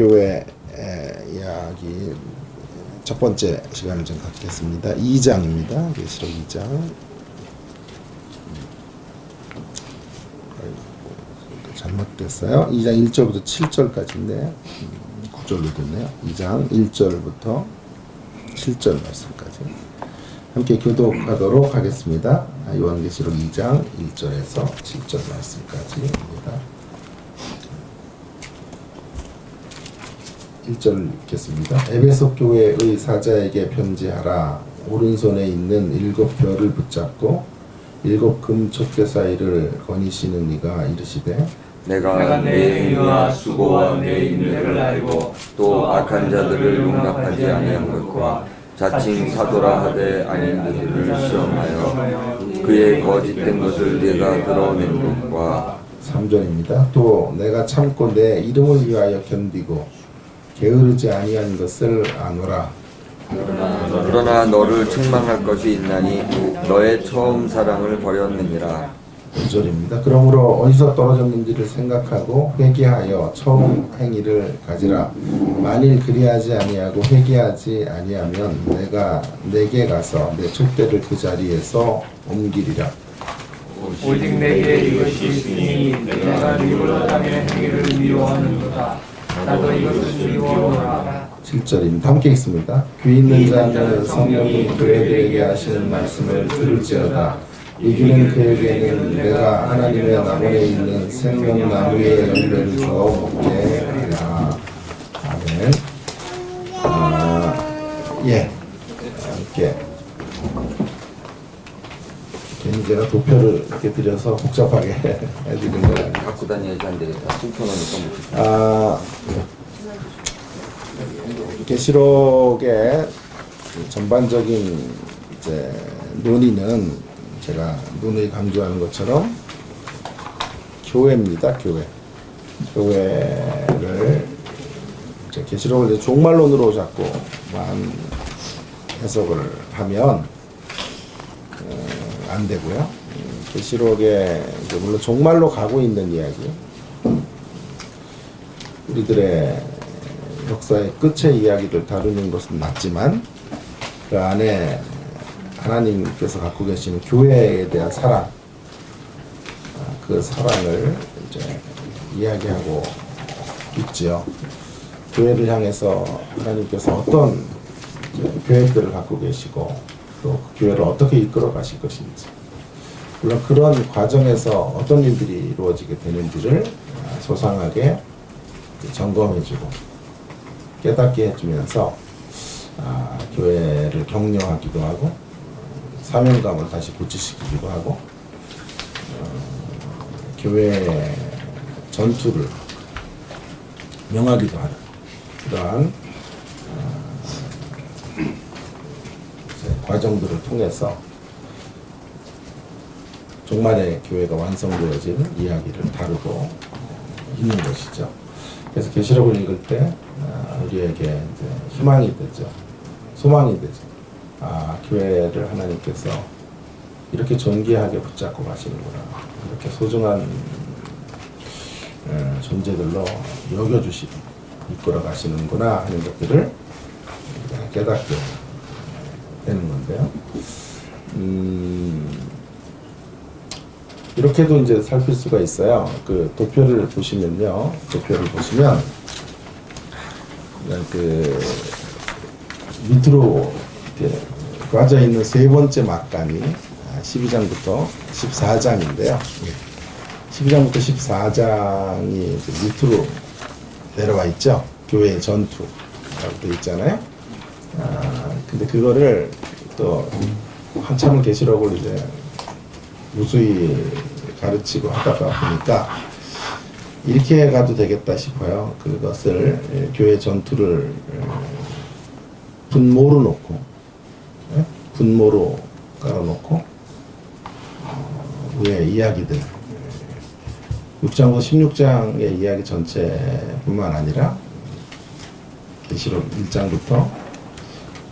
교회 이야기 첫 번째 시간을 좀 갖겠습니다. 2장입니다. 계시록 2장. 잘못됐어요. 2장 1절부터 7절까지인데 구절로 됐네요. 2장 1절부터 7절 말씀까지 함께 교독하도록 하겠습니다. 요한계시록 2장 1절에서 7절 말씀까지입니다. 1절 읽겠습니다. 에베소 교회의 사자에게 편지하라. 오른손에 있는 7별을 붙잡고 7 금 촛대 사이를 거니시는 이가 이르시되 내가 내 행위와 수고와 내 인내를 알고 또 악한 자들을 용납하지 아니한 것과 자칭 사도라 하되 아닌 그들을 시험하여 그의 거짓된 것을 내가 드러낸 것과 3절입니다. 또 내가 참고 내 이름을 위하여 견디고 게으르지 아니한 것을 아노라. 그러나 너를 책망할 것이 있나니 너의 처음 사랑을 버렸느니라. 5절입니다. 그러므로 어디서 떨어졌는지를 생각하고 회개하여 처음 행위를 가지라. 만일 그리하지 아니하고 회개하지 아니하면 내가 내게 가서 내 촛대를 그 자리에서 옮기리라. 오직 내게 이것이 있으니 내가 미워로 당의 행위를 미워하는도다. 나도 이것을 미워하노라. 7절입니다. 함께 읽습니다. 귀 있는 자는 성령이 교회들에게 하시는 말씀을 들을지어다. 이기는 그에게는 내가 하나님의 나무에 있는 생명나무의 열매를 주어 먹게 하리라. 아멘. 함께 괜히 제가 도표를 이렇게 드려서 복잡하게 해드리는 거예요. 갖고 다녀야지 안 되겠다. 숨겨놓으니까 계시록의 전반적인 이제 논의는 제가 누누이 강조하는 것처럼 교회입니다. 교회를 이제 계시록을 종말론으로 자꾸만 해석을 하면 안 되고요. 계시록에 물론 종말로 가고 있는 이야기, 우리들의 역사의 끝의 이야기를 다루는 것은 맞지만 그 안에 하나님께서 갖고 계시는 교회에 대한 사랑, 그 사랑을 이제 이야기하고 있지요. 교회를 향해서 하나님께서 어떤 계획들을 갖고 계시고 또 그 교회를 어떻게 이끌어 가실 것인지, 물론 그런 과정에서 어떤 일들이 이루어지게 되는지를 소상하게 점검해주고 깨닫게 해주면서 교회를 격려하기도 하고 사명감을 다시 고취시키기도 하고 교회의 전투를 명하기도 하는 그러한 과정들을 통해서 종말의 교회가 완성되어질 이야기를 다루고 있는 것이죠. 그래서 계시록을 읽을 때 우리에게 이제 희망이 되죠. 소망이 되죠. 교회를 하나님께서 이렇게 존귀하게 붙잡고 가시는구나. 이렇게 소중한 존재들로 여겨주시고 이끌어 가시는구나 하는 것들을 깨닫게 되는 건데요. 이렇게도 이제 살필 수가 있어요. 그 도표를 보시면요. 그 밑으로 이렇게 빠져 있는 세 번째 막간이 12장부터 14장인데요. 12장부터 14장이 밑으로 내려와 있죠. 교회의 전투라고 되어 있잖아요. 근데 그거를 또 한참을 계시록을 이제 무수히 가르치고 하다가 보니까 이렇게 가도 되겠다 싶어요. 그것을 교회 전투를 분모로 놓고, 분모로 깔아놓고 위에 이야기들 6장부터 16장의 이야기 전체뿐만 아니라 계시록 1장부터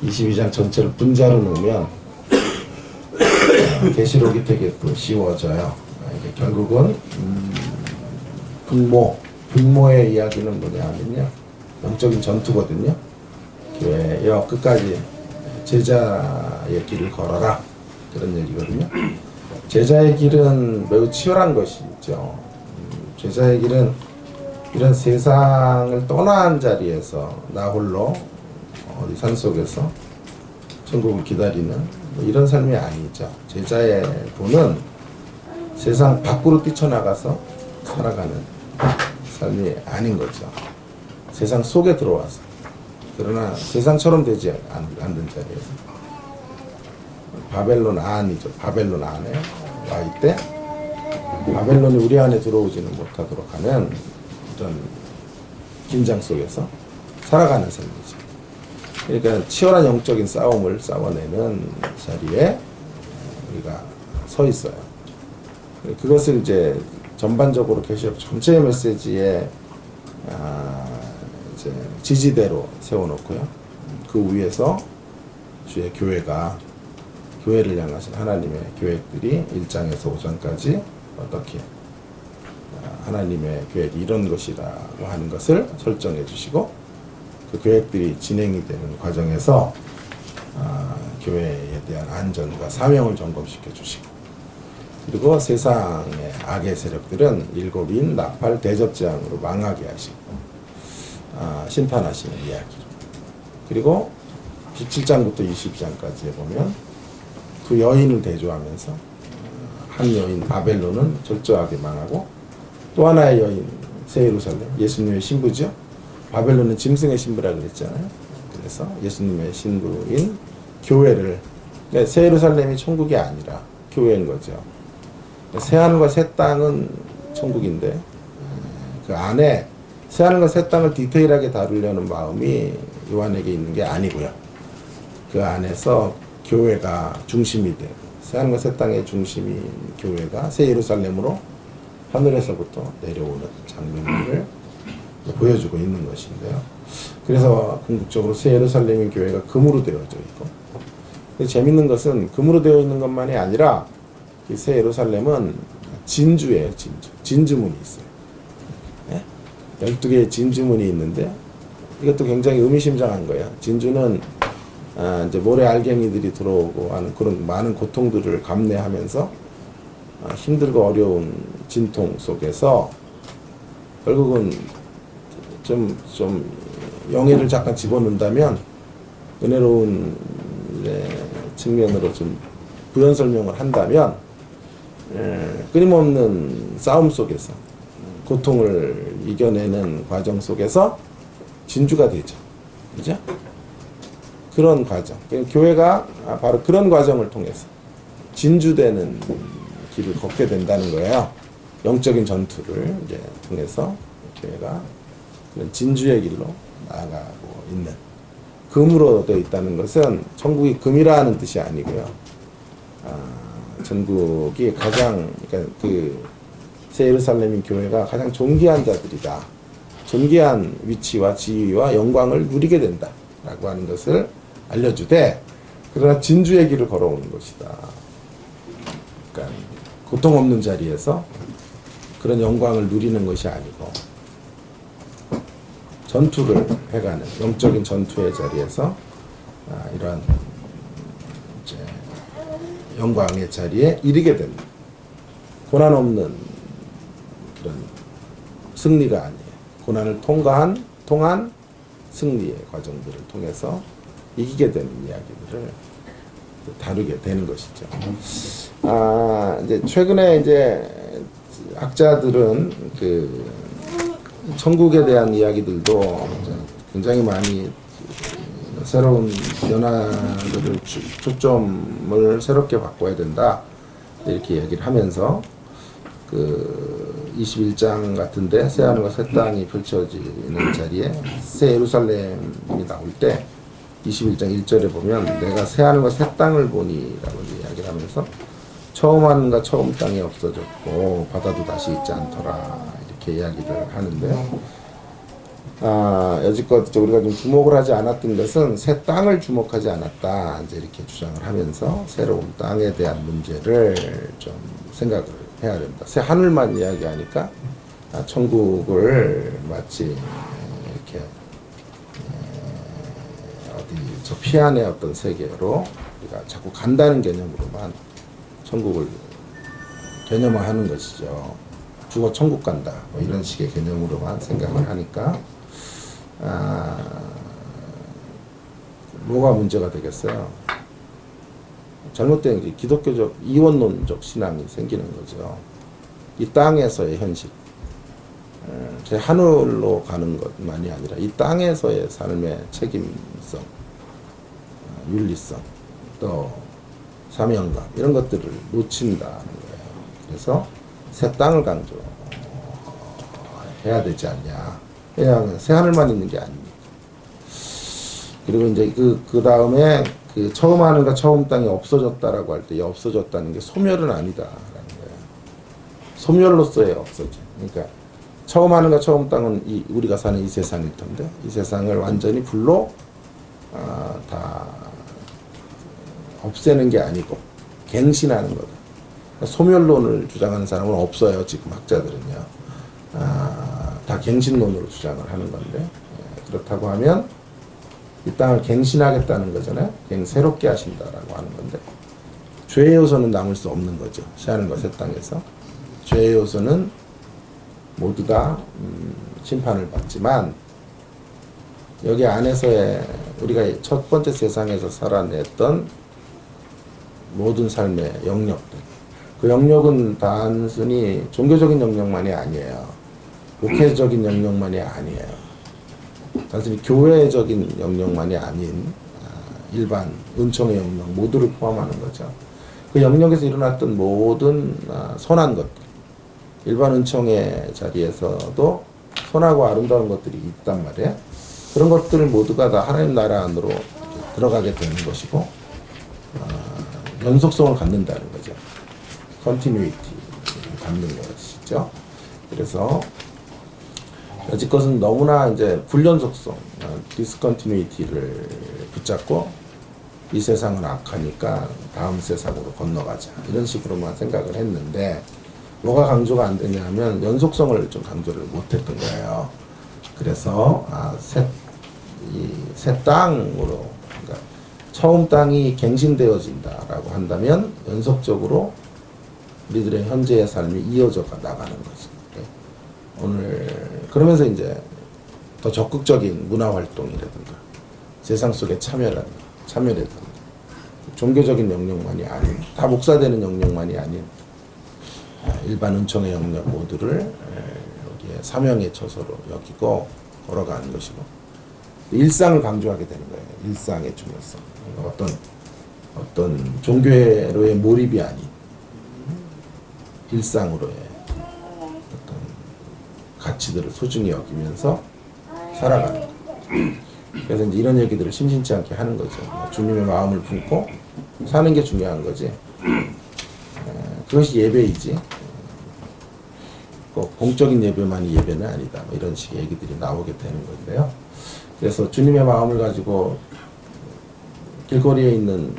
22장 전체를 분자로 놓으면 계시록이 되게 또 쉬워져요. 이게 결국은 분모의 이야기는 뭐냐 하면요, 영적인 전투거든요. 교회여 끝까지 제자의 길을 걸어라, 그런 얘기거든요. 제자의 길은 매우 치열한 것이죠. 제자의 길은 이런 세상을 떠난 자리에서 나 홀로 어디 산속에서 천국을 기다리는 뭐 이런 삶이 아니죠. 제자의 도는 세상 밖으로 뛰쳐나가서 살아가는 삶이 아닌 거죠. 세상 속에 들어와서, 그러나 세상처럼 되지 않는 자리에서 바벨론 안이죠. 바벨론 안에 와 있대 바벨론이 우리 안에 들어오지는 못하도록 하는 이런 긴장 속에서 살아가는 삶이죠. 그러니까 치열한 영적인 싸움을 싸워내는 자리에 우리가 서 있어요. 그것을 이제 전반적으로 계시록 전체의 메시지에 이제 지지대로 세워놓고요. 그 위에서 주의 교회를 향하신 하나님의 계획들이 1장에서 5장까지 어떻게 하나님의 계획이 이런 것이라고 하는 것을 설정해 주시고, 그 계획들이 진행이 되는 과정에서 교회에 대한 안전과 사명을 점검시켜 주시고, 그리고 세상의 악의 세력들은 일곱인 나팔 대접재앙으로 망하게 하시고 심판하시는 이야기로, 그리고 17장부터 20장까지에 보면 그 여인을 대조하면서 한 여인 바벨론은 철저하게 망하고, 또 하나의 여인 새 예루살렘, 예수님의 신부죠. 바벨론은 짐승의 신부라 그랬잖아요. 그래서 예수님의 신부인 교회를, 그러니까 새 예루살렘이 천국이 아니라 교회인 거죠. 새 하늘과 새 땅은 천국인데 그 안에 새 하늘과 새 땅을 디테일하게 다루려는 마음이 요한에게 있는 게 아니고요. 그 안에서 교회가 중심이 되고, 새 하늘과 새 땅의 중심인 교회가 새 예루살렘으로 하늘에서부터 내려오는 장면들을 보여주고 있는 것인데요. 그래서 궁극적으로 새 예루살렘의 교회가 금으로 되어져 있고, 재밌는 것은 금으로 되어 있는 것만이 아니라 이 새 예루살렘은 진주예요. 진주문이 있어요. 네? 12개의 진주문이 있는데 이것도 굉장히 의미심장한 거예요. 진주는 이제 모래 알갱이들이 들어오고 하는 그런 많은 고통들을 감내하면서 힘들고 어려운 진통 속에서 결국은 좀 영예를 잠깐 집어넣는다면 은혜로운 측면으로 좀 부연 설명을 한다면 끊임없는 싸움 속에서 고통을 이겨내는 과정 속에서 진주가 되죠. 그죠? 그런 과정. 교회가 바로 그런 과정을 통해서 진주되는 길을 걷게 된다는 거예요. 영적인 전투를 이제 통해서 교회가 그런 진주의 길로 나아가고 있는, 금으로 되어 있다는 것은 천국이 금이라는 뜻이 아니고요. 전국이 가장, 그러니까 그 새 예루살렘인 교회가 가장 존귀한 자들이다. 존귀한 위치와 지위와 영광을 누리게 된다라고 하는 것을 알려주되, 그러나 진주의 길을 걸어오는 것이다. 그러니까 고통 없는 자리에서 그런 영광을 누리는 것이 아니고 전투를 해가는 영적인 전투의 자리에서 이러한 이제 영광의 자리에 이르게 됩니다. 고난 없는 그런 승리가 아니에요. 고난을 통한 승리의 과정들을 통해서 이기게 되는 이야기들을 다루게 되는 것이죠. 이제 최근에 이제 학자들은 그 천국에 대한 이야기들도 굉장히 많이 새로운 변화들을 초점을 새롭게 바꿔야 된다, 이렇게 얘기를 하면서 그 21장 같은데 새 하늘과 새 땅이 펼쳐지는 자리에 새 예루살렘이 나올 때 21장 1절에 보면 내가 새 하늘과 새 땅을 보니 라고 이야기를 하면서 처음 하늘과 처음 땅이 없어졌고 바다도 다시 있지 않더라, 이렇게 이야기를 하는데, 여지껏 우리가 좀 주목을 하지 않았던 것은 새 땅을 주목하지 않았다, 이제 이렇게 주장을 하면서 새로운 땅에 대한 문제를 좀 생각을 해야 된다. 새 하늘만 이야기하니까 천국을 마치 이렇게 저 피안의 어떤 세계로 우리가 자꾸 간다는 개념으로만 천국을 개념화하는 것이죠. 죽어 천국 간다 뭐 이런 식의 개념으로만 생각을 하니까 뭐가 문제가 되겠어요? 잘못된 기독교적 이원론적 신앙이 생기는 거죠. 이 땅에서의 현실, 제 하늘로 가는 것만이 아니라 이 땅에서의 삶의 책임성, 윤리성, 또 사명감 이런 것들을 놓친다는 거예요. 그래서 새 땅을 강조해야 되지 않냐. 그냥 새 하늘만 있는 게 아닙니다. 그리고 이제 그 다음에 그 처음 하늘과 처음 땅이 없어졌다라고 할 때 이 없어졌다는 게 소멸은 아니다라는 거예요. 소멸로서의 없어짐. 그러니까 처음 하늘과 처음 땅은 우리가 사는 이 세상일 텐데 이 세상을 완전히 불로 다 없애는 게 아니고 갱신하는 거다. 소멸론을 주장하는 사람은 없어요. 지금 학자들은요. 다 갱신론으로 주장을 하는 건데 그렇다고 하면 이 땅을 갱신하겠다는 거잖아요. 새롭게 하신다라고 하는 건데 죄의 요소는 남을 수 없는 거죠. 새하늘과 새 땅에서 죄의 요소는 모두 다 심판을 받지만 여기 안에서의 우리가 첫 번째 세상에서 살아냈던 모든 삶의 영역들, 그 영역은 단순히 종교적인 영역만이 아니에요. 목회적인 영역만이 아니에요. 단순히 교회적인 영역만이 아닌 일반 은총의 영역 모두를 포함하는 거죠. 그 영역에서 일어났던 모든 선한 것들, 일반 은총의 자리에서도 선하고 아름다운 것들이 있단 말이에요. 그런 것들 모두가 다 하나님 나라 안으로 들어가게 되는 것이고 연속성을 갖는다는 거죠. 컨티뉴이티 갖는 것이죠. 그래서 여지껏은 너무나 이제 불연속성, 디스컨티뉴이티를 붙잡고 이 세상은 악하니까 다음 세상으로 건너가자 이런 식으로만 생각을 했는데 뭐가 강조가 안 되냐면 연속성을 좀 강조를 못했던 거예요. 그래서 새 땅으로 그러니까 처음 땅이 갱신되어진다라고 한다면 연속적으로 우리들의 현재의 삶이 이어져 나가는 거죠. 오늘 그러면서 이제 더 적극적인 문화 활동이라든가 세상 속에 참여라든가 종교적인 영역만이 아닌 다 목사되는 영역만이 아닌 일반 은총의 영역 모두를 여기에 사명의 처소로 여기고 걸어가는 것이고 일상을 강조하게 되는 거예요. 일상의 중요성. 어떤 종교로의 몰입이 아닌 일상으로의 어떤 가치들을 소중히 여기면서 살아가는 거예요. 그래서 이제 이런 얘기들을 심심치 않게 하는 거죠. 주님의 마음을 품고 사는 게 중요한 거지. 그것이 예배이지. 공적인 예배만이 예배는 아니다. 뭐 이런 식의 얘기들이 나오게 되는 건데요. 그래서 주님의 마음을 가지고 길거리에 있는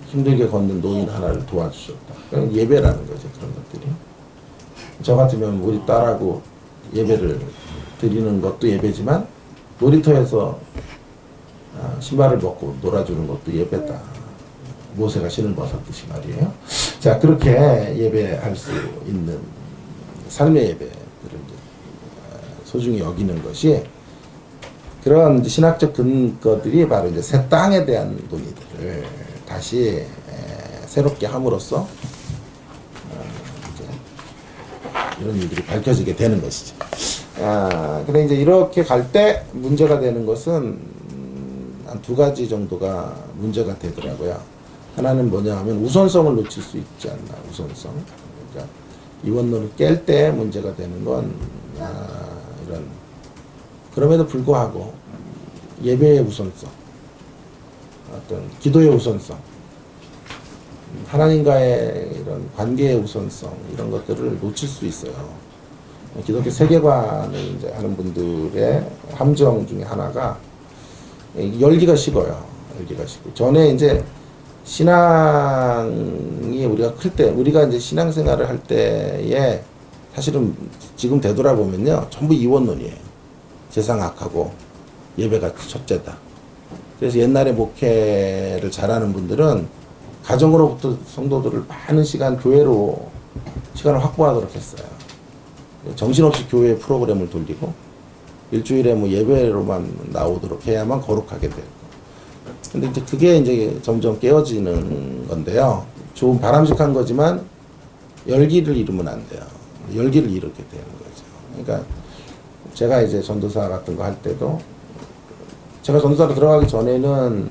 힘들게 걷는 노인 하나를 도와주셨다. 그건 예배라는 거죠. 그런 것들이. 저 같으면 우리 딸하고 예배를 드리는 것도 예배지만 놀이터에서 신발을 벗고 놀아주는 것도 예배다. 모세가 신을 벗었듯이 말이에요. 자, 그렇게 예배할 수 있는 삶의 예배들을 소중히 여기는 것이 그런 신학적 근거들이 바로 이제 새 땅에 대한 논의들을 다시 새롭게 함으로써 이런 일들이 밝혀지게 되는 것이죠. 근데 이제 이렇게 갈 때 문제가 되는 것은 한 두 가지 정도가 문제가 되더라고요. 하나는 뭐냐 하면 우선성을 놓칠 수 있지 않나, 우선성. 그러니까 이원론을 깰 때 문제가 되는 건 이런 그럼에도 불구하고 예배의 우선성, 어떤 기도의 우선성, 하나님과의 이런 관계의 우선성 이런 것들을 놓칠 수 있어요. 기독교 세계관을 이제 하는 분들의 함정 중에 하나가 열기가 식어요. 열기가 식고 전에 이제 신앙이 우리가 클 때, 우리가 이제 신앙생활을 할 때에 사실은 지금 되돌아보면요 전부 이원론이에요. 세상 악하고 예배가 첫째다. 그래서 옛날에 목회를 잘하는 분들은 가정으로부터 성도들을 많은 시간 교회로 시간을 확보하도록 했어요. 정신없이 교회 프로그램을 돌리고 일주일에 뭐 예배로만 나오도록 해야만 거룩하게 되고. 근데 이제 그게 이제 점점 깨어지는 건데요. 좋은 바람직한 거지만 열기를 잃으면 안 돼요. 열기를 잃게 되는 거죠. 그러니까 제가 이제 전도사 같은 거 할 때도 제가 전도사로 들어가기 전에는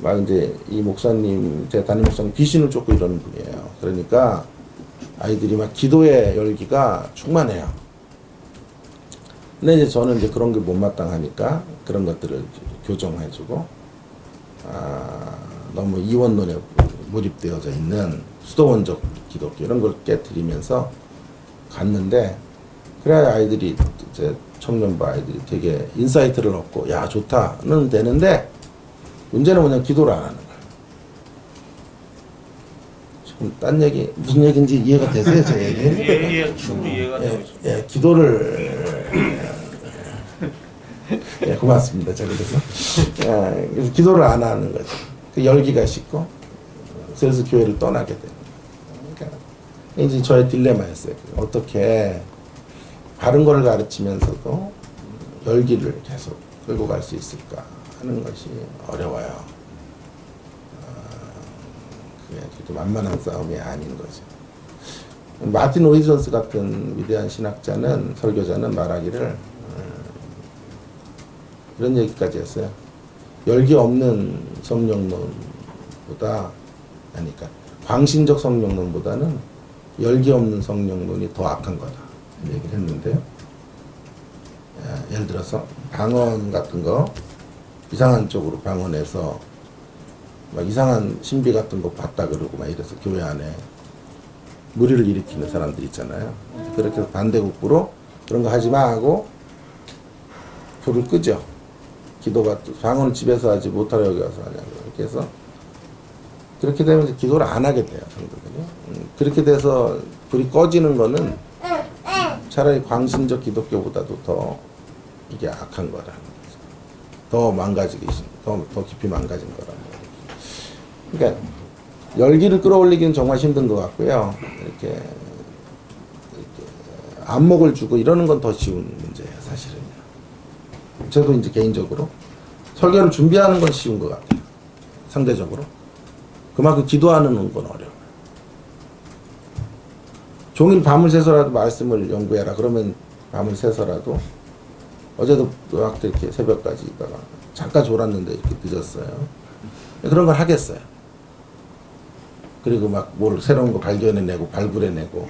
막 이제 이 목사님, 제 담임 목사님 귀신을 쫓고 이러는 분이에요. 그러니까 아이들이 막 기도의 열기가 충만해요. 근데 이제 저는 이제 그런 게 못마땅하니까 그런 것들을 교정해주고, 너무 이원론에 몰입되어져 있는 수도원적 기독교 이런 걸 깨뜨리면서 갔는데, 그래야 아이들이 이제 청년부 아이들이 되게 인사이트를 얻고 야 좋다는 되는데, 문제는 뭐냐, 기도를 안 하는 거예요. 지금 딴 얘기 무슨 얘기인지 이해가 되세요? 제 얘기? 예, 충분히 이해가 되고 있습니다. 예, 기도를 예, 고맙습니다. 자, 그래서 기도를 안 하는 거죠. 그 열기가 식고, 그래서 교회를 떠나게 되는 거예요. 그러니까 이제 저의 딜레마였어요. 어떻게 바른 거를 가르치면서도 열기를 계속 끌고 갈 수 있을까 하는 것이 어려워요. 그게 좀 만만한 싸움이 아닌 거죠. 마틴 오이존스 같은 위대한 신학자는, 설교자는 말하기를 이런 얘기까지 했어요. 열기 없는 성령론보다, 그러니까 광신적 성령론보다는 열기 없는 성령론이 더 악한 거다 얘기를 했는데요. 예를 들어서 방언 같은 거 이상한 쪽으로 방언해서 막 이상한 신비 같은 거 봤다 그러고 막 이래서 교회 안에 무리를 일으키는 사람들 있잖아요. 그렇게 해서 반대국부로 그런 거 하지 마 하고 불을 끄죠. 기도가 방언을 집에서 하지 못하러 여기 와서 하냐고 이렇게 해서, 그렇게 되면 이제 기도를 안 하게 돼요, 성도들이. 그렇게 돼서 불이 꺼지는 거는 차라리 광신적 기독교보다도 더 이게 악한 거라는 거죠. 더 망가지기, 더 깊이 망가진 거라는 거죠. 그러니까 열기를 끌어올리기는 정말 힘든 것 같고요. 이렇게 안목을 주고 이러는 건 더 쉬운 문제예요, 사실은요. 저도 이제 개인적으로 설교를 준비하는 건 쉬운 것 같아요, 상대적으로. 그만큼 기도하는 건 어려워요. 종일 밤을 새서라도 말씀을 연구해라 그러면 밤을 새서라도, 어제도 막 이렇게 새벽까지 있다가 잠깐 졸았는데 이렇게 늦었어요. 그런 걸 하겠어요. 그리고 막 뭘 새로운 거 발견해내고 발굴해내고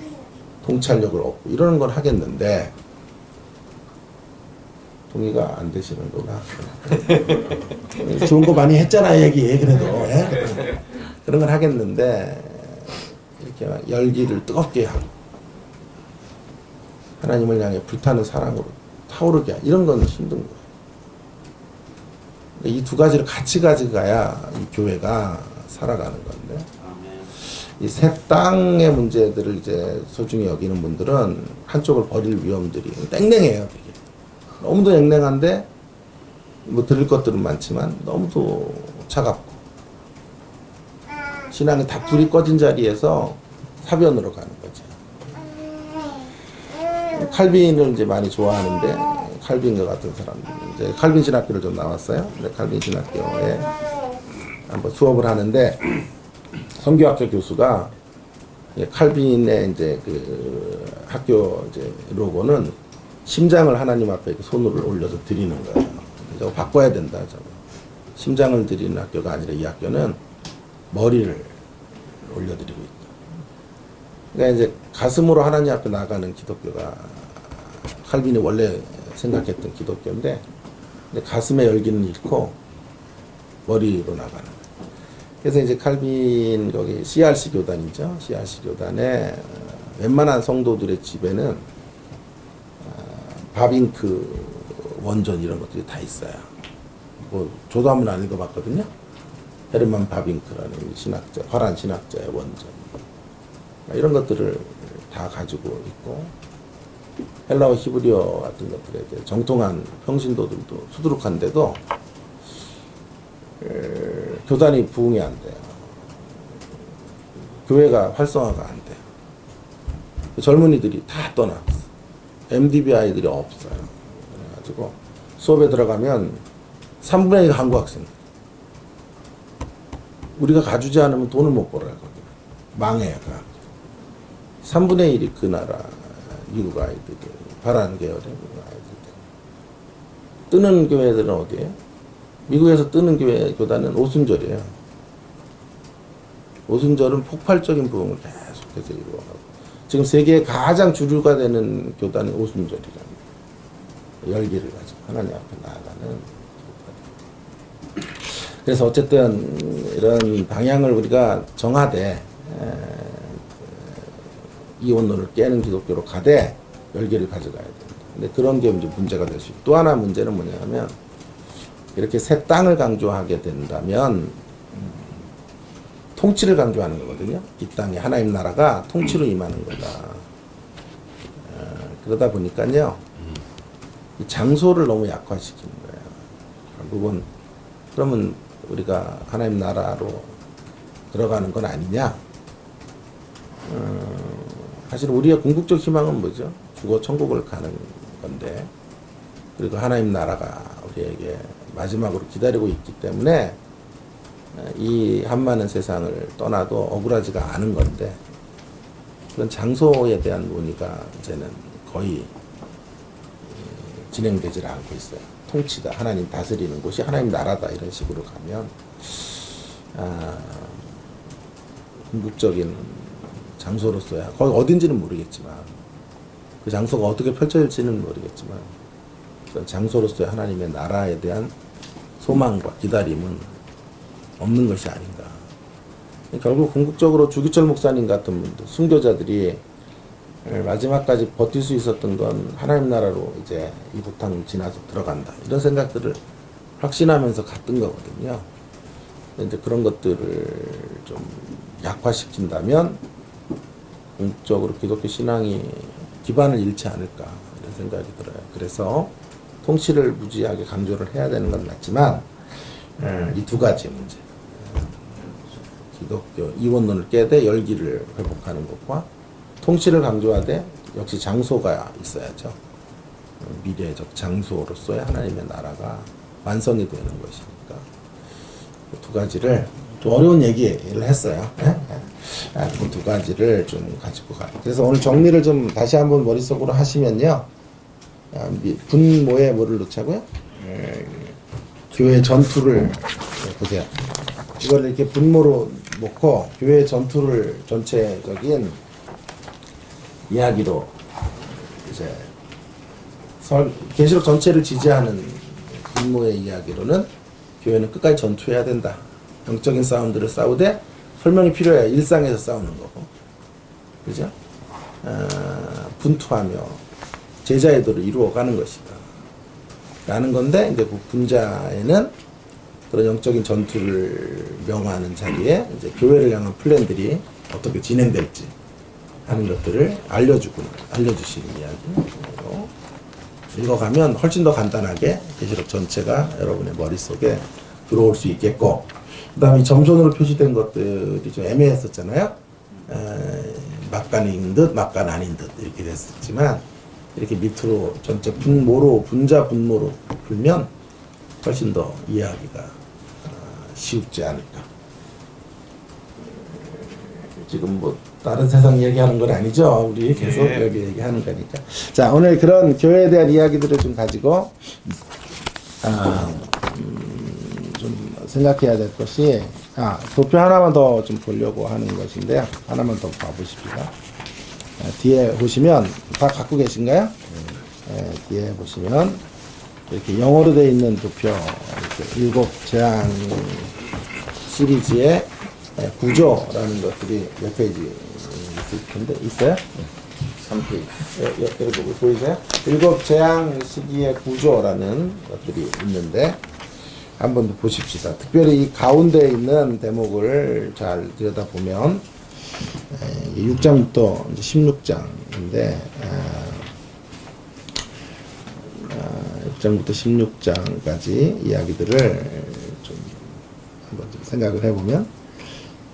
통찰력을 얻고 이러는 걸 하겠는데, 동의가 안 되시는구나. 좋은 거 많이 했잖아 얘기 그래도. 예? 그런 걸 하겠는데, 이렇게 막 열기를 뜨겁게 하고 하나님을 향해 불타는 사랑으로 타오르게 하고 이런 건 힘든 거예요. 이 두 가지를 같이 가져가야 이 교회가 살아가는 건데, 이 새 땅의 문제들을 이제 소중히 여기는 분들은 한쪽을 버릴 위험들이 땡땡해요. 되게. 너무도 냉랭한데 뭐 들을 것들은 많지만 너무도 차갑고, 신앙이 다 불이 꺼진 자리에서 사변으로 가는 거죠. 칼빈을 이제 많이 좋아하는데, 칼빈과 같은 사람, 이제 칼빈 신학교를 좀 나왔어요. 근데 칼빈 신학교에 한번 수업을 하는데, 선교학교 교수가 칼빈의 이제 그 학교 이제 로고는 심장을 하나님 앞에 이렇게 손을 올려서 드리는 거예요. 저거 바꿔야 된다. 저거. 심장을 드리는 학교가 아니라 이 학교는 머리를 올려드리고 있다. 그러니까 이제 가슴으로 하나님 앞에 나가는 기독교가 칼빈이 원래 생각했던 기독교인데, 근데 가슴의 열기는 잃고 머리로 나가는 거예요. 그래서 이제 칼빈 거기 CRC 교단이죠. CRC 교단에 웬만한 성도들의 집에는 바빙크 원전 이런 것들이 다 있어요. 뭐 저도 한번 안 읽어봤거든요. 헤르만 바빙크라는 신학자, 화란 신학자의 원전 이런 것들을 다 가지고 있고, 헬라어 히브리어 같은 것들에 대해 정통한 평신도들도 수두룩한데도 교단이 부흥이 안 돼요. 교회가 활성화가 안 돼요. 젊은이들이 다 떠났어. MDB 아이들이 없어요. 그래가지고 수업에 들어가면 3분의 1가 한국 학생들. 우리가 가주지 않으면 돈을 못 벌어요. 거기 망해요. 3분의 1이 그 나라 미국 아이들이 바라는 계열의 미국 아이들. 뜨는 교회들은 어디예요? 미국에서 뜨는 교회 교단은 오순절이에요. 오순절은 폭발적인 부흥을 계속해서 이루어가고 지금 세계의 가장 주류가 되는 교단이 오순절이랍니다. 열기를 가지고 하나님 앞에 나아가는. 그래서 어쨌든 이런 방향을 우리가 정하되 이원론을 깨는 기독교로 가되 열기를 가져가야 됩니다. 근데 그런 게 이제 문제가 될 수 있고 또 하나 문제는 뭐냐면 이렇게 새 땅을 강조하게 된다면 통치를 강조하는 거거든요. 이 땅에 하나님 나라가 통치로 임하는 거다. 그러다 보니까요. 이 장소를 너무 약화시키는 거예요. 결국은 그러면 우리가 하나님 나라로 들어가는 건 아니냐? 사실 우리의 궁극적 희망은 뭐죠? 죽어 천국을 가는 건데 그리고 하나님 나라가 우리에게 마지막으로 기다리고 있기 때문에 이 한많은 세상을 떠나도 억울하지가 않은 건데 그런 장소에 대한 논의가 이제는 거의 진행되질 않고 있어요. 통치다, 하나님 다스리는 곳이 하나님 나라다 이런 식으로 가면 궁극적인 장소로서야 거기 어딘지는 모르겠지만 그 장소가 어떻게 펼쳐질지는 모르겠지만 그 장소로서의 하나님의 나라에 대한 소망과 기다림은 없는 것이 아닌가. 결국 궁극적으로 주기철 목사님 같은 분들, 순교자들이 마지막까지 버틸 수 있었던 건 하나님 나라로 이제 이 고탕 지나서 들어간다. 이런 생각들을 확신하면서 갔던 거거든요. 이제 그런 것들을 좀 약화시킨다면 궁극적으로 기독교 신앙이 기반을 잃지 않을까 이런 생각이 들어요. 그래서 통치를 무지하게 강조를 해야 되는 건 맞지만 이 두 가지 문제 기독교 이원론을 깨되 열기를 회복하는 것과 통치를 강조하되 역시 장소가 있어야죠. 미래적 장소로서의 하나님의 나라가 완성이 되는 것이니까 그 두 가지를 좀 어려운 얘기를 했어요. 그 두 가지를 좀 가지고 가요. 그래서 오늘 정리를 좀 다시 한번 머릿속으로 하시면요. 분모에 뭐를 넣자고요? 교회 전투를 보세요. 이걸 이렇게 분모로 놓고 교회 전투를 전체적인 이야기로 이제 계시록 전체를 지지하는 분모의 이야기로는 교회는 끝까지 전투해야 된다. 영적인 싸움들을 싸우되 설명이 필요해야 일상에서 싸우는 거고, 그죠? 분투하며 제자의 도를 이루어가는 것이다. 라는 건데, 이제 그 분자에는 그런 영적인 전투를 명하는 자리에 이제 교회를 향한 플랜들이 어떻게 진행될지 하는 것들을 알려주시는 이야기로 읽어가면 훨씬 더 간단하게 계시록 전체가 여러분의 머릿속에 들어올 수 있겠고, 그 다음에 점선으로 표시된 것들이 좀 애매했었잖아요. 막간인 듯 막간 아닌 듯 이렇게 됐었지만 이렇게 밑으로 전체 분자 분모로 풀면 훨씬 더 이해하기가 쉽지 않을까. 지금 뭐 다른 세상 얘기하는 건 아니죠. 우리 계속 여기 얘기하는 거니까. 자, 오늘 그런 교회에 대한 이야기들을 좀 가지고 좀 생각해야 될 것이 도표 하나만 더 좀 보려고 하는 것인데요. 하나만 더 봐보십시다. 뒤에 보시면 다 갖고 계신가요? 뒤에 보시면 이렇게 영어로 되어 있는 도표, 이렇게 7재앙 시리즈의 구조라는 것들이 몇 페이지 있을 텐데 있어요? 3페이지. 여기 보이세요? 7재앙 시기의 구조라는 것들이 있는데 한번 보십시다. 특별히 이 가운데 있는 대목을 잘 들여다보면 6장부터 16장인데 6장부터 16장까지 이야기들을 좀 한번 좀 생각을 해보면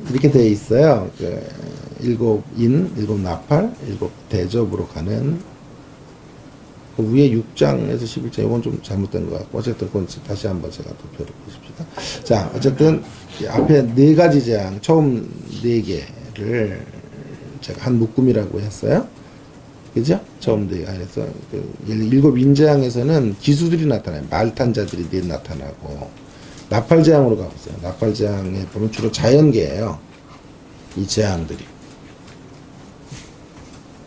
이렇게 되어 있어요. 그 일곱 인, 일곱 나팔, 일곱 대접으로 가는 그 위에 6장에서 11장 이건 좀 잘못된 것 같고 어쨌든 그건 다시 한번 제가 도표를 보십시다. 자 어쨌든 앞에 네 가지 재앙 처음 네 개를 제가 한 묶음이라고 했어요. 그죠? 처음 네 안에서 그 일곱 인재앙에서는 기수들이 나타나요. 말탄자들이 네 나타나고 나팔재앙으로 가보세요. 나팔재앙에 보면 주로 자연계예요. 이 재앙들이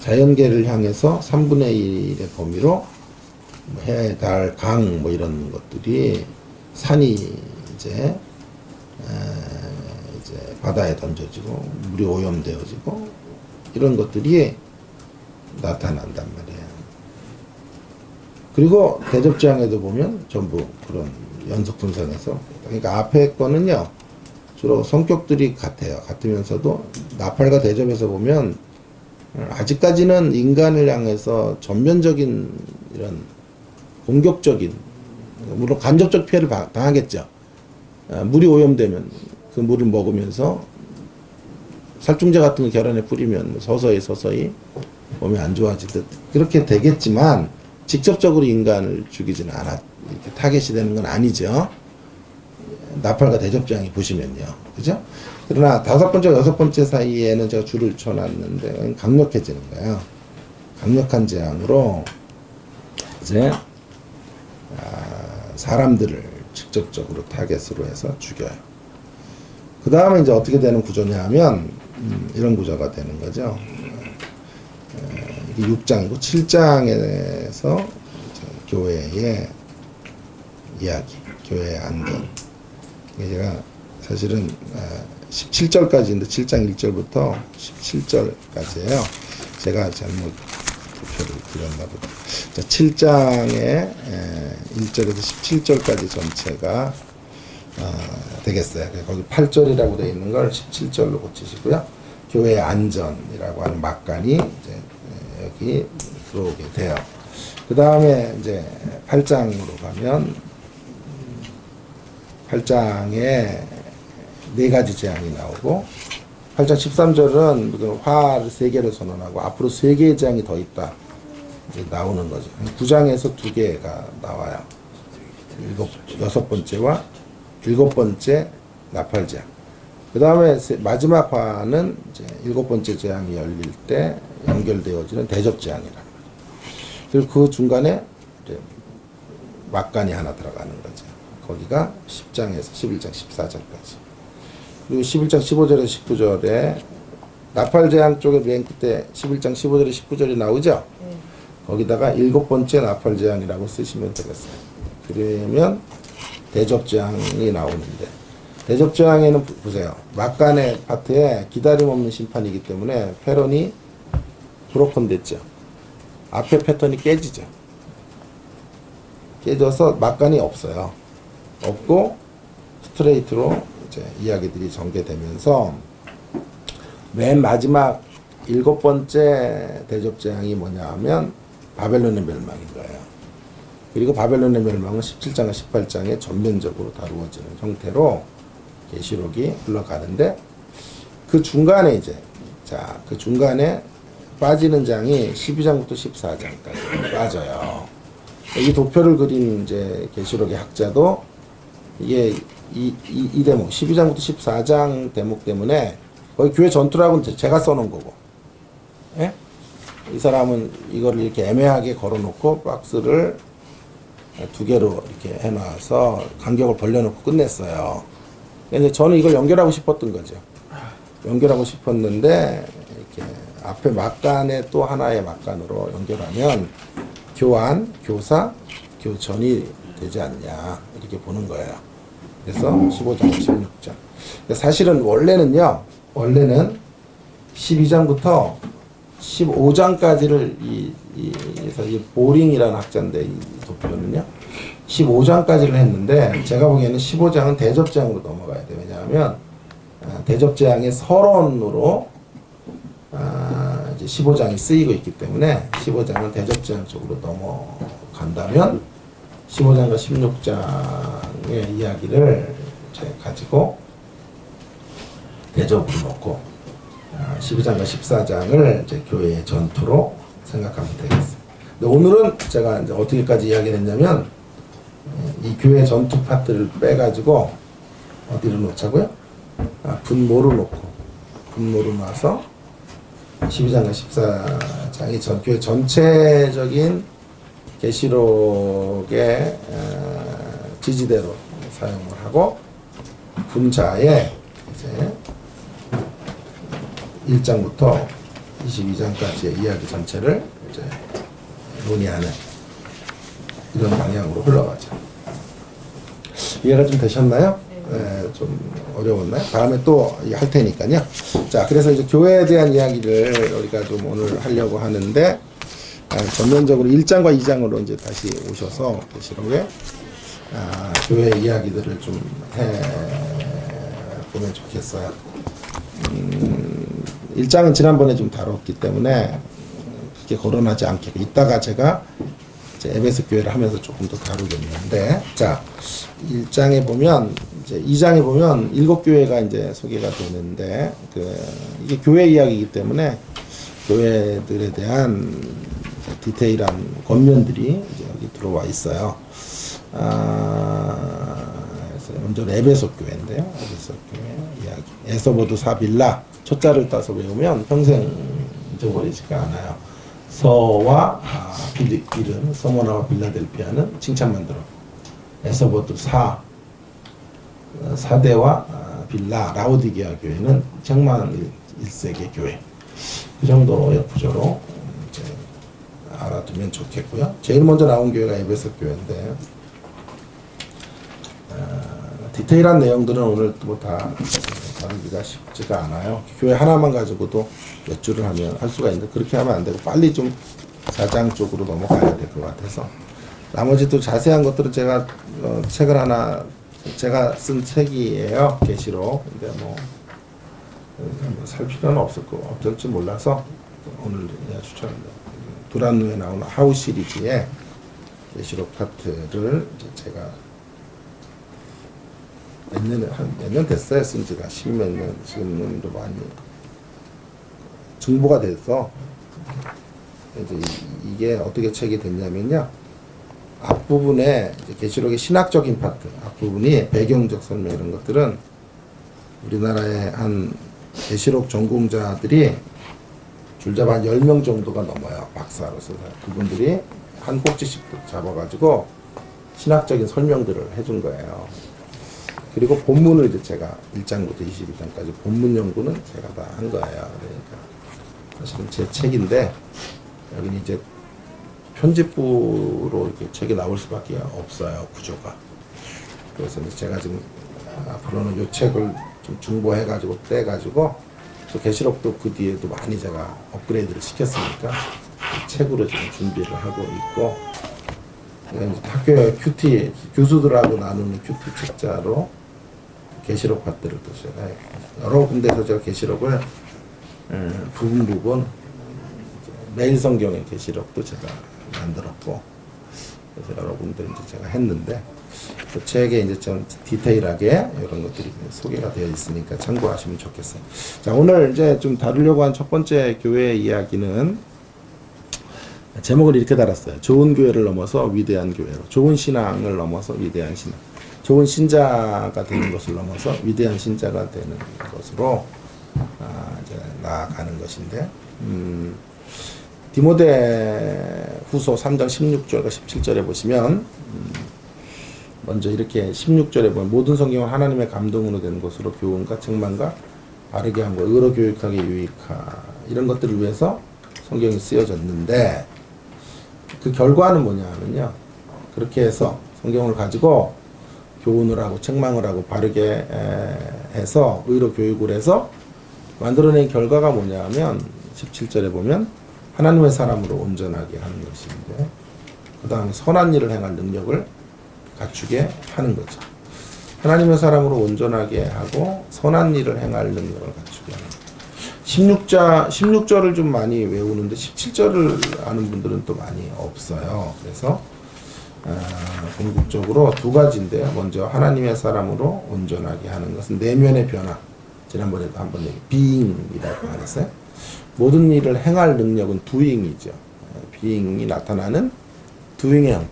자연계를 향해서 3분의 1의 범위로 해, 달, 강 뭐 이런 것들이 산이 이제 바다에 던져지고 물이 오염되어지고 이런 것들이 나타난단 말이에요. 그리고 대접재앙에도 보면 전부 그런 연속 분산해서 그러니까 앞에 거는요 주로 성격들이 같아요. 같으면서도 나팔과 대접에서 보면 아직까지는 인간을 향해서 전면적인 이런 공격적인 물론 간접적 피해를 당하겠죠. 물이 오염되면 그 물을 먹으면서 살충제 같은 거 결안에 뿌리면 서서히 몸이 안 좋아지듯 그렇게 되겠지만 직접적으로 인간을 죽이지는 않아 이렇게 타겟이 되는 건 아니죠. 나팔과 대접재앙이 보시면요. 그죠? 그러나 5번째, 6번째 사이에는 제가 줄을 쳐놨는데 강력해지는 거예요. 강력한 재앙으로 이제 사람들을 직접적으로 타겟으로 해서 죽여요. 그 다음에 이제 어떻게 되는 구조냐 하면 이런 구조가 되는 거죠. 이게 6장이고 7장에서 교회의 이야기, 교회의 안전. 제가 사실은 17절까지인데 7장 1절부터 17절까지예요. 제가 잘못 도표를 그렸나 보다. 자, 7장의 1절에서 17절까지 전체가 되겠어요. 거기 8절이라고 되어 있는 걸 17절로 고치시고요. 교회의 안전이라고 하는 막간이 이제 여기 들어오게 돼요. 그 다음에 이제 8장으로 가면 8장에 4가지 재앙이 나오고 8장 13절은 화를 3개를 선언하고 앞으로 3개의 재앙이 더 있다 이제 나오는 거죠. 9장에서 2개가 나와요. 6번째와 7번째 나팔재앙. 그 다음에 마지막 화는 이제 7번째 재앙이 열릴 때 연결되어지는 대접재앙이란 말이에요. 그리고 그 중간에 이제 막간이 하나 들어가는 거죠. 거기가 10장에서 11장 14절까지. 그리고 11장 15절에서 19절에 나팔재앙 쪽에 맨 끝에 11장 15절에 19절이 나오죠. 거기다가 7번째 나팔재앙이라고 쓰시면 되겠어요. 그러면 대접재앙이 나오는데 대접재앙에는 보세요. 막간의 파트에 기다림 없는 심판이기 때문에 패런이 브로컨 됐죠. 앞에 패턴이 깨지죠. 깨져서 막간이 없어요. 없고 스트레이트로 이제 이야기들이 전개되면서 맨 마지막 7번째 대접재앙이 뭐냐 하면 바벨론의 멸망인 거예요. 그리고 바벨론의 멸망은 17장과 18장에 전면적으로 다루어지는 형태로 계시록이 흘러가는데 그 중간에 이제 그 중간에 빠지는 장이 12장부터 14장까지 빠져요. 이 도표를 그린 이제 계시록의 학자도 이게 이 대목 12장부터 14장 대목 때문에 거기 교회 전투라고는 제가 써놓은 거고, 예? 이 사람은 이걸 이렇게 애매하게 걸어놓고 박스를 2개로 이렇게 해놔서 간격을 벌려놓고 끝냈어요. 근데 저는 이걸 연결하고 싶었던 거죠. 연결하고 싶었는데 이렇게 앞에 막간에 또 하나의 막간으로 연결하면 교환, 교사, 교전이 되지 않냐 이렇게 보는 거예요. 그래서 15장, 16장. 사실은 원래는 12장부터 15장까지를 이 보링이라는 학자인데 이 도표는요 15장까지를 했는데 제가 보기에는 15장은 대접재앙으로 넘어가야 돼요. 왜냐하면 대접재앙의 서론으로 이제 15장이 쓰이고 있기 때문에 15장은 대접재앙 쪽으로 넘어간다면 15장과 16장의 이야기를 가지고 대접으로 놓고 12장과 14장을 이제 교회의 전투로 생각하면 되겠습니다. 근데 오늘은 제가 이제 어떻게까지 이야기를 했냐면 이 교회 전투 파트를 빼가지고 어디로 놓자고요? 분모로 놓고 분모로 놔서 12장과 14장이 교회 전체적인 계시록의 지지대로 사용을 하고 분자에 이제 1장부터 22장까지의 이야기 전체를 이제 논의하는 이런 방향으로 흘러가죠. 이해가 좀 되셨나요? 네, 좀 어려웠나요? 다음에 또 할 테니까요. 자, 그래서 이제 교회에 대한 이야기를 우리가 좀 오늘 하려고 하는데 전면적으로 1장과 2장으로 이제 다시 오셔서 계시록에 교회 이야기들을 좀 해보면 좋겠어요. 1장은 지난번에 좀 다뤘기 때문에 그렇게 거론하지 않겠고 이따가 제가 이제 에베소 교회를 하면서 조금 더 다루겠는데, 자 1장에 보면 이제 2장에 보면 7교회가 이제 소개가 되는데 이게 교회 이야기이기 때문에 교회들에 대한 디테일한 겉면들이 이제 여기 들어와 있어요. 먼저 에베소 교회인데요. 에베소 교회 이야기. 에서보드 사빌라 초자를 따서 외우면 평생 잊어버리지가 않아요. 서와 빌은 서모나와 빌라델피아는 칭찬만 들어. 에서보드 사대와 빌라 라오디게아 교회는 책망 1세계 교회. 그 정도의 구조로 이제 알아두면 좋겠고요. 제일 먼저 나온 교회가 에베소 교회인데 디테일한 내용들은 오늘 뭐 다 다루기가 쉽지가 않아요. 교회 하나만 가지고도 몇 줄을 하면 할 수가 있는데 그렇게 하면 안 되고 빨리 좀 4장 쪽으로 넘어가야 될 것 같아서 나머지 또 자세한 것들은 제가 책을 하나 제가 쓴 책이에요. 계시록. 근데 뭐 살 필요는 없을지 몰라서 오늘 그냥 추천합니다. 두란노에 나오는 하우 시리즈의 계시록 파트를 이제 제가 몇 년 됐어요. 쓴 지가 10몇 년, 지금도 많이 증보가 돼서 이제 이게 어떻게 책이 됐냐면요. 앞부분에 계시록의 신학적인 파트, 앞부분이 배경적 설명 이런 것들은 우리나라의 한 계시록 전공자들이 줄잡아 한 10명 정도가 넘어요. 박사로서. 그분들이 한 꼭지씩 잡아가지고 신학적인 설명들을 해준 거예요. 그리고 본문을 이제 제가 1장부터 22장까지 본문 연구는 제가 다 한 거예요. 그러니까 사실은 제 책인데 여기는 이제 편집부로 이렇게 책이 나올 수밖에 없어요. 구조가. 그래서 이제 제가 지금 앞으로는 이 책을 좀 중보해가지고 떼가지고 또 계시록도 그 뒤에도 많이 제가 업그레이드를 시켰으니까 책으로 지금 준비를 하고 있고 학교에 큐티 교수들하고 나누는 큐티 책자로 계시록 파트를 또 제가 여러 군데에서 제가 계시록을 부분 매일 성경의 계시록도 제가 만들었고 그래서 여러 군데 이제 제가 했는데 그 책에 이제 좀 디테일하게 이런 것들이 소개가 되어 있으니까 참고하시면 좋겠어요. 자, 오늘 이제 좀 다루려고 한 첫 번째 교회 이야기는 제목을 이렇게 달았어요. 좋은 교회를 넘어서 위대한 교회로. 좋은 신앙을 넘어서 위대한 신앙. 좋은 신자가 되는 것을 넘어서 위대한 신자가 되는 것으로 이제 나아가는 것인데, 디모데 후서 3장 16절과 17절에 보시면, 먼저 이렇게 16절에 보면 모든 성경은 하나님의 감동으로 된 것으로 교훈과 책망과 바르게 함과 의로 교육하게 유익하 이런 것들을 위해서 성경이 쓰여졌는데 그 결과는 뭐냐 하면요. 그렇게 해서 성경을 가지고 교훈을 하고 책망을 하고 바르게 해서 의로 교육을 해서 만들어낸 결과가 뭐냐 하면 17절에 보면 하나님의 사람으로 온전하게 하는 것인데 그 다음에 선한 일을 행할 능력을 갖추게 하는 거죠. 하나님의 사람으로 온전하게 하고 선한 일을 행할 능력을 갖추게 하는 거죠. 16절을 좀 많이 외우는데 17절을 아는 분들은 또 많이 없어요. 그래서 궁극적으로 두 가지인데요. 먼저 하나님의 사람으로 온전하게 하는 것은 내면의 변화. 지난번에도 한번 being이라고 말했어요. 모든 일을 행할 능력은 doing이죠. being이 나타나는 doing의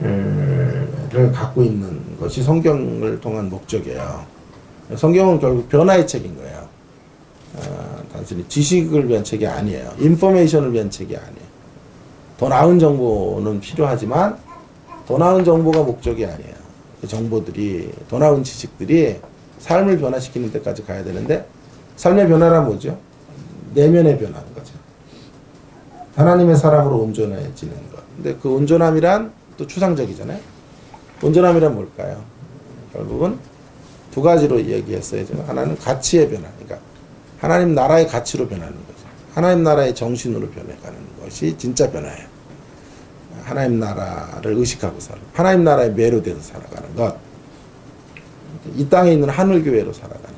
형태를 갖고 있는 것이 성경을 통한 목적이에요. 성경은 결국 변화의 책인 거예요. 단순히 지식을 위한 책이 아니에요. 인포메이션을 위한 책이 아니에요. 더 나은 정보는 필요하지만 더 나은 정보가 목적이 아니에요. 그 정보들이, 더 나은 지식들이 삶을 변화시키는 데까지 가야 되는데, 삶의 변화란 뭐죠? 내면의 변화인 거죠. 하나님의 사람으로 온전해지는 것. 근데 그 온전함이란 또 추상적이잖아요. 온전함이란 뭘까요? 결국은 두 가지로 얘기했어요. 하나는 가치의 변화. 그러니까 하나님 나라의 가치로 변하는 거죠. 하나님 나라의 정신으로 변해가는 것이 진짜 변화예요. 하나님 나라를 의식하고 살고 하나님 나라에 매료돼서 살아가는 것. 이 땅에 있는 하늘교회로 살아가는 것.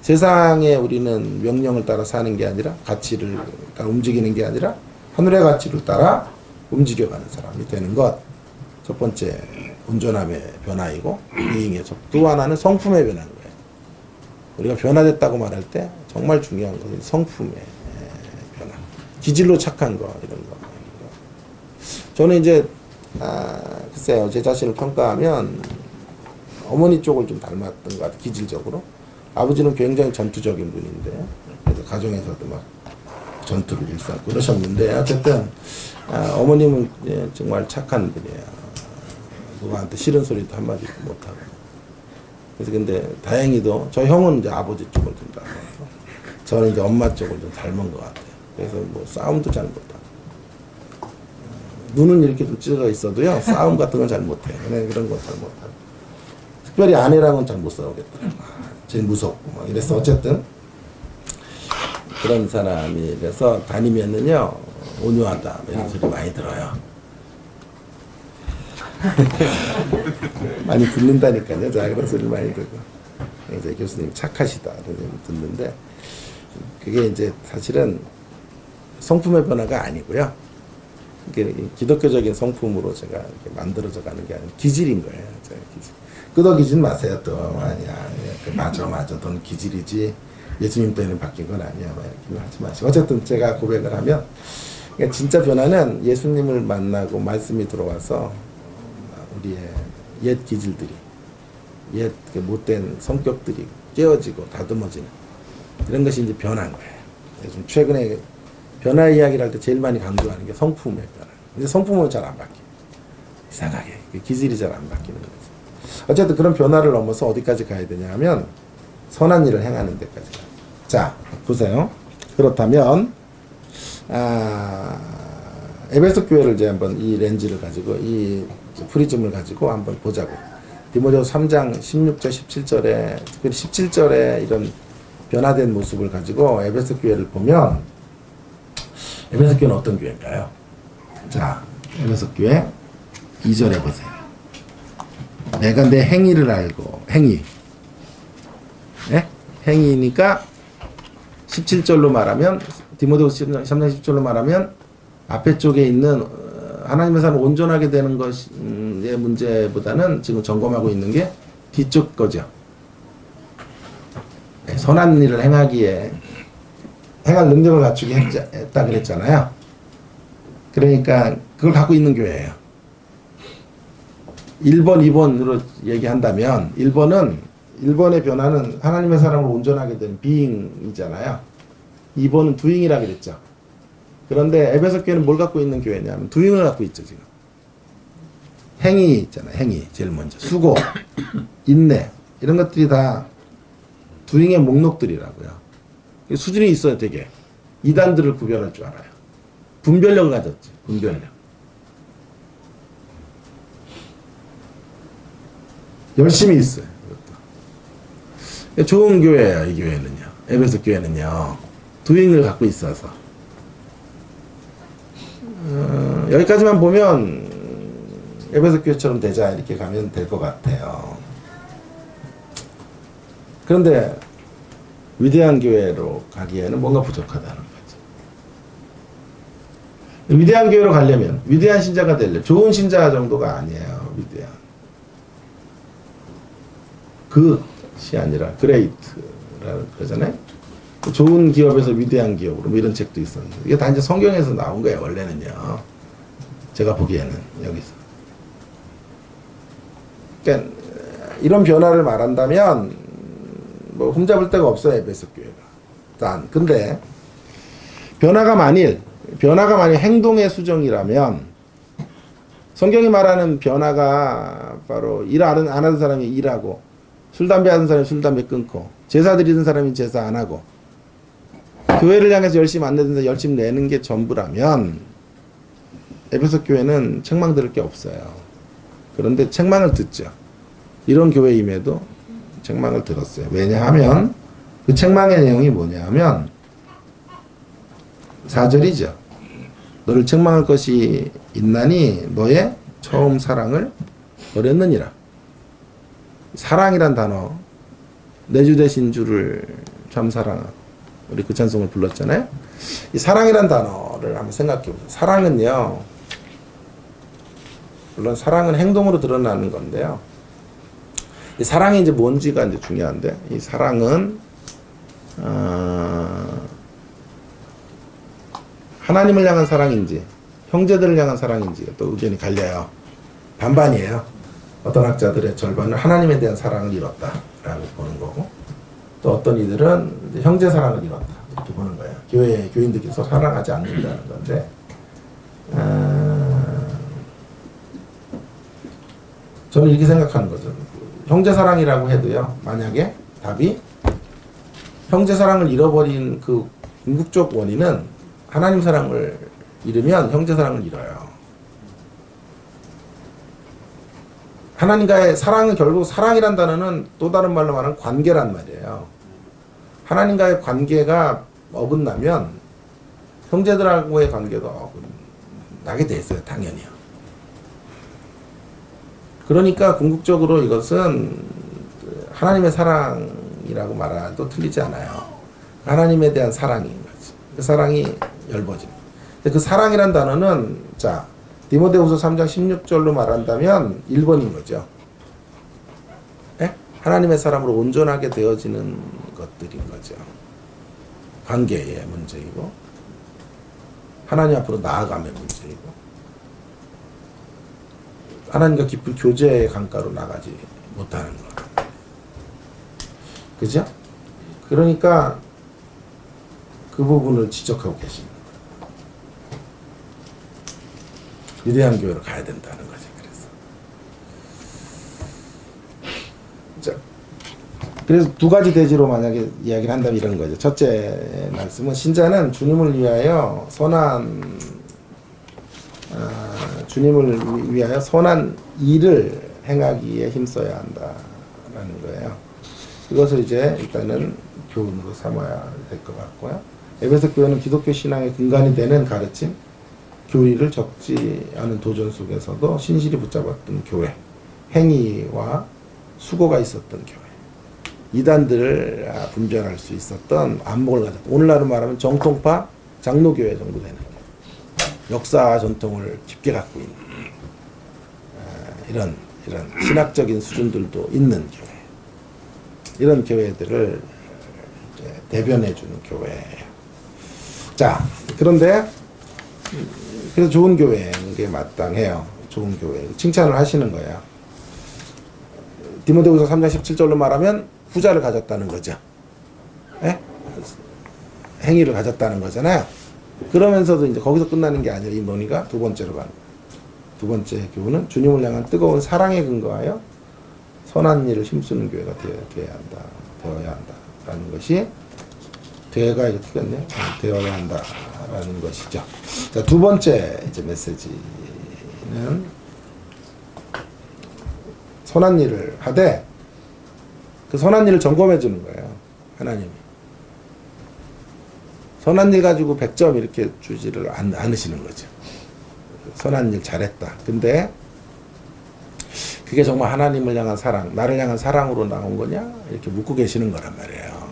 세상에 우리는 명령을 따라 사는 게 아니라 가치를 따라 움직이는 게 아니라 하늘의 가치를 따라 움직여가는 사람이 되는 것. 첫 번째 온전함의 변화이고 비잉의 또 하나는 성품의 변화인 거예요. 우리가 변화됐다고 말할 때 정말 중요한 것은 성품의 변화. 기질로 착한 거 이런 거. 저는 이제 글쎄요, 제 자신을 평가하면 어머니 쪽을 좀 닮았던 것 같아요. 기질적으로. 아버지는 굉장히 전투적인 분인데 그래서 가정에서도 막 전투를 일삼고 그러셨는데 어쨌든 어머님은 정말 착한 분이에요. 누구한테 싫은 소리도 한마디도 못하고. 그래서 근데 다행히도 저 형은 이제 아버지 쪽을 좀 닮았고 저는 이제 엄마 쪽을 좀 닮은 것 같아요. 그래서 뭐 싸움도 잘 못하고 눈은 이렇게 좀 찢어져 있어도요 싸움 같은 건 잘 못해요. 그런 건 잘 못하고 특별히 아내랑은 잘 못 싸우겠더라고요. 제일 무섭고 막 이래서 어쨌든 그런 사람이라서 다니면은요 온유하다 이런 소리 많이 들어요. 많이 듣는다니까요. 자, 그런 소리 많이 듣고. 그래서 교수님 착하시다 이런 얘기 듣는데 그게 이제 사실은 성품의 변화가 아니고요. 이게 기독교적인 성품으로 제가 이렇게 만들어져 가는 게 아니라 기질인 거예요. 제가 기질. 끄덕이진 마세요 또. 아니야. 맞아. 너는 기질이지. 예수님 때문에 바뀐 건 아니야. 이렇게 하지 마시고. 어쨌든 제가 고백을 하면 그러니까 진짜 변화는 예수님을 만나고 말씀이 들어와서 우리의 옛 기질들이, 옛 못된 성격들이 깨어지고 다듬어지는 이런 것이 이제 변한 거예요. 요즘 최근에 변화 이야기를 할 때 제일 많이 강조하는 게 성품의 변화. 근데 성품은 잘 안 바뀌어요. 이상하게. 기질이 잘 안 바뀌는 거죠. 어쨌든 그런 변화를 넘어서 어디까지 가야 되냐 하면 선한 일을 행하는 데까지 가요. 자, 보세요. 그렇다면 에베소 교회를 이제 한번 이 렌즈를 가지고 이 프리즘을 가지고 한번 보자고. 디모데후서 3장 16절 17절에 특별히 17절에 이런 변화된 모습을 가지고 에베소 교회를 보면 에베소 교회는 어떤 교회인가요? 자, 에베소 교회 2절에 보세요. 내가 내 행위를 알고 행위. 네? 행위니까 17절로 말하면 디모데후서 3장 10절로 말하면 앞에 쪽에 있는 하나님의 사람을 온전하게 되는 것의 문제보다는 지금 점검하고 있는 게 뒤쪽 거죠. 네, 선한 일을 행하기에 행할 능력을 갖추게 했다 그랬잖아요. 그러니까 그걸 갖고 있는 교회예요. 1번, 2번으로 얘기한다면 1번의 변화는 하나님의 사람을 온전하게 되는 being이잖아요. 2번은 doing이라고 그랬죠. 그런데 에베소 교회는 뭘 갖고 있는 교회냐면 doing을 갖고 있죠. 지금 행위 있잖아요. 행위 제일 먼저 수고, 인내 이런 것들이 다 doing의 목록들이라고요. 수준이 있어야 되게 이단들을 구별할 줄 알아요. 분별력을 가졌지. 분별력. 열심히 있어요. 이것도. 좋은 교회예요. 이 교회는요. 에베소 교회는요. doing을 갖고 있어서 여기까지만 보면 에베소 교회처럼 되자 이렇게 가면 될 것 같아요. 그런데 위대한 교회로 가기에는 뭔가 부족하다는 거죠. 위대한 교회로 가려면, 위대한 신자가 되려면, 좋은 신자 정도가 아니에요. 위대한. 그것이 아니라 그레이트라고 그러잖아요. 좋은 기업에서 위대한 기업으로 뭐 이런 책도 있었는데 이게 다 이제 성경에서 나온 거예요. 원래는요. 제가 보기에는 여기서. 그러니까 이런 변화를 말한다면 뭐 흠잡을 데가 없어요. 에베소 교회가. 단 근데 변화가 만일 행동의 수정이라면 성경이 말하는 변화가 바로 일 안 하는 사람이 일하고 술 담배 하는 사람이 술 담배 끊고 제사 드리는 사람이 제사 안 하고 교회를 향해서 열심히 안 내는 사람이 열심히 내는 게 전부라면 에베소 교회는 책망 들을 게 없어요. 그런데 책망을 듣죠. 이런 교회임에도 책망을 들었어요. 왜냐하면 그 책망의 내용이 뭐냐면 4절이죠. 너를 책망할 것이 있나니 너의 처음 사랑을 버렸느니라. 사랑이란 단어, 내 주 되신 주를 참 사랑하고 우리 그 찬송을 불렀잖아요. 이 사랑이란 단어를 한번 생각해 보세요. 사랑은요, 물론 사랑은 행동으로 드러나는 건데요. 이 사랑이 이제 뭔지가 이제 중요한데, 이 사랑은 하나님을 향한 사랑인지 형제들을 향한 사랑인지 또 의견이 갈려요. 반반이에요. 어떤 학자들의 절반은 하나님에 대한 사랑을 잃었다라고 보는 거고, 또 어떤 이들은 형제 사랑을 잃었다 이렇게 보는 거예요. 교인들끼리 서로 사랑하지 않는다는 건데, 저는 이렇게 생각하는 거죠. 형제 사랑이라고 해도요, 만약에 답이 형제 사랑을 잃어버린 그 궁극적 원인은 하나님 사랑을 잃으면 형제 사랑을 잃어요. 하나님과의 사랑은 결국, 사랑이란 단어는 또 다른 말로 말하면 관계란 말이에요. 하나님과의 관계가 어긋나면 형제들하고의 관계도 어긋나게 돼 있어요. 당연히요. 그러니까 궁극적으로 이것은 하나님의 사랑이라고 말해도 틀리지 않아요. 하나님에 대한 사랑인 거지. 그 사랑이 열버진. 그 사랑이란 단어는, 자, 디모데후서 3장 16절로 말한다면 1번인 거죠. 네? 하나님의 사람으로 온전하게 되어지는 것들인 거죠. 관계의 문제이고, 하나님 앞으로 나아감의 문제이고, 하나님과 깊은 교제의 강가로 나가지 못하는 것. 그죠? 그러니까 그 부분을 지적하고 계십니다. 위대한 교회로 가야 된다는 거지. 그래서 두 가지 대지로 만약에 이야기를 한다면 이런 거죠. 첫째 말씀은 신자는 주님을 위하여 선한 일을 행하기에 힘써야 한다라는 거예요. 이것을 이제 일단은 교훈으로 삼아야 될 것 같고요. 에베소 교회는 기독교 신앙의 근간이 되는 가르침, 교리를 적지 않은 도전 속에서도 신실히 붙잡았던 교회, 행위와 수고가 있었던 교회, 이단들을 분별할 수 있었던 안목을 가졌다. 오늘날로 말하면 정통파 장로교회 정도 되는 역사 전통을 깊게 갖고 있는 이런 신학적인 수준들도 있는 교회, 이런 교회들을 대변해주는 교회예요. 자, 그런데 그래서 좋은 교회인 게 마땅해요. 좋은 교회. 칭찬을 하시는 거예요. 디모데후서 3장 17절로 말하면 후자를 가졌다는 거죠. 예? 행위를 가졌다는 거잖아요. 그러면서도 이제 거기서 끝나는 게 아니라 이 논의가 두 번째로 가는 거예요. 두 번째 교훈은 주님을 향한 뜨거운 사랑에 근거하여 선한 일을 힘쓰는 교회가 되어야 한다라는 것이, 되어가 이렇게 틀렸네요. 되어야 한다라는 것이죠. 자, 두 번째 이제 메시지는 선한 일을 하되 그 선한 일을 점검해 주는 거예요. 하나님이. 선한 일 가지고 100점 이렇게 주지를 않으시는 거죠. 선한 일 잘했다. 근데 그게 정말 하나님을 향한 사랑, 나를 향한 사랑으로 나온 거냐? 이렇게 묻고 계시는 거란 말이에요.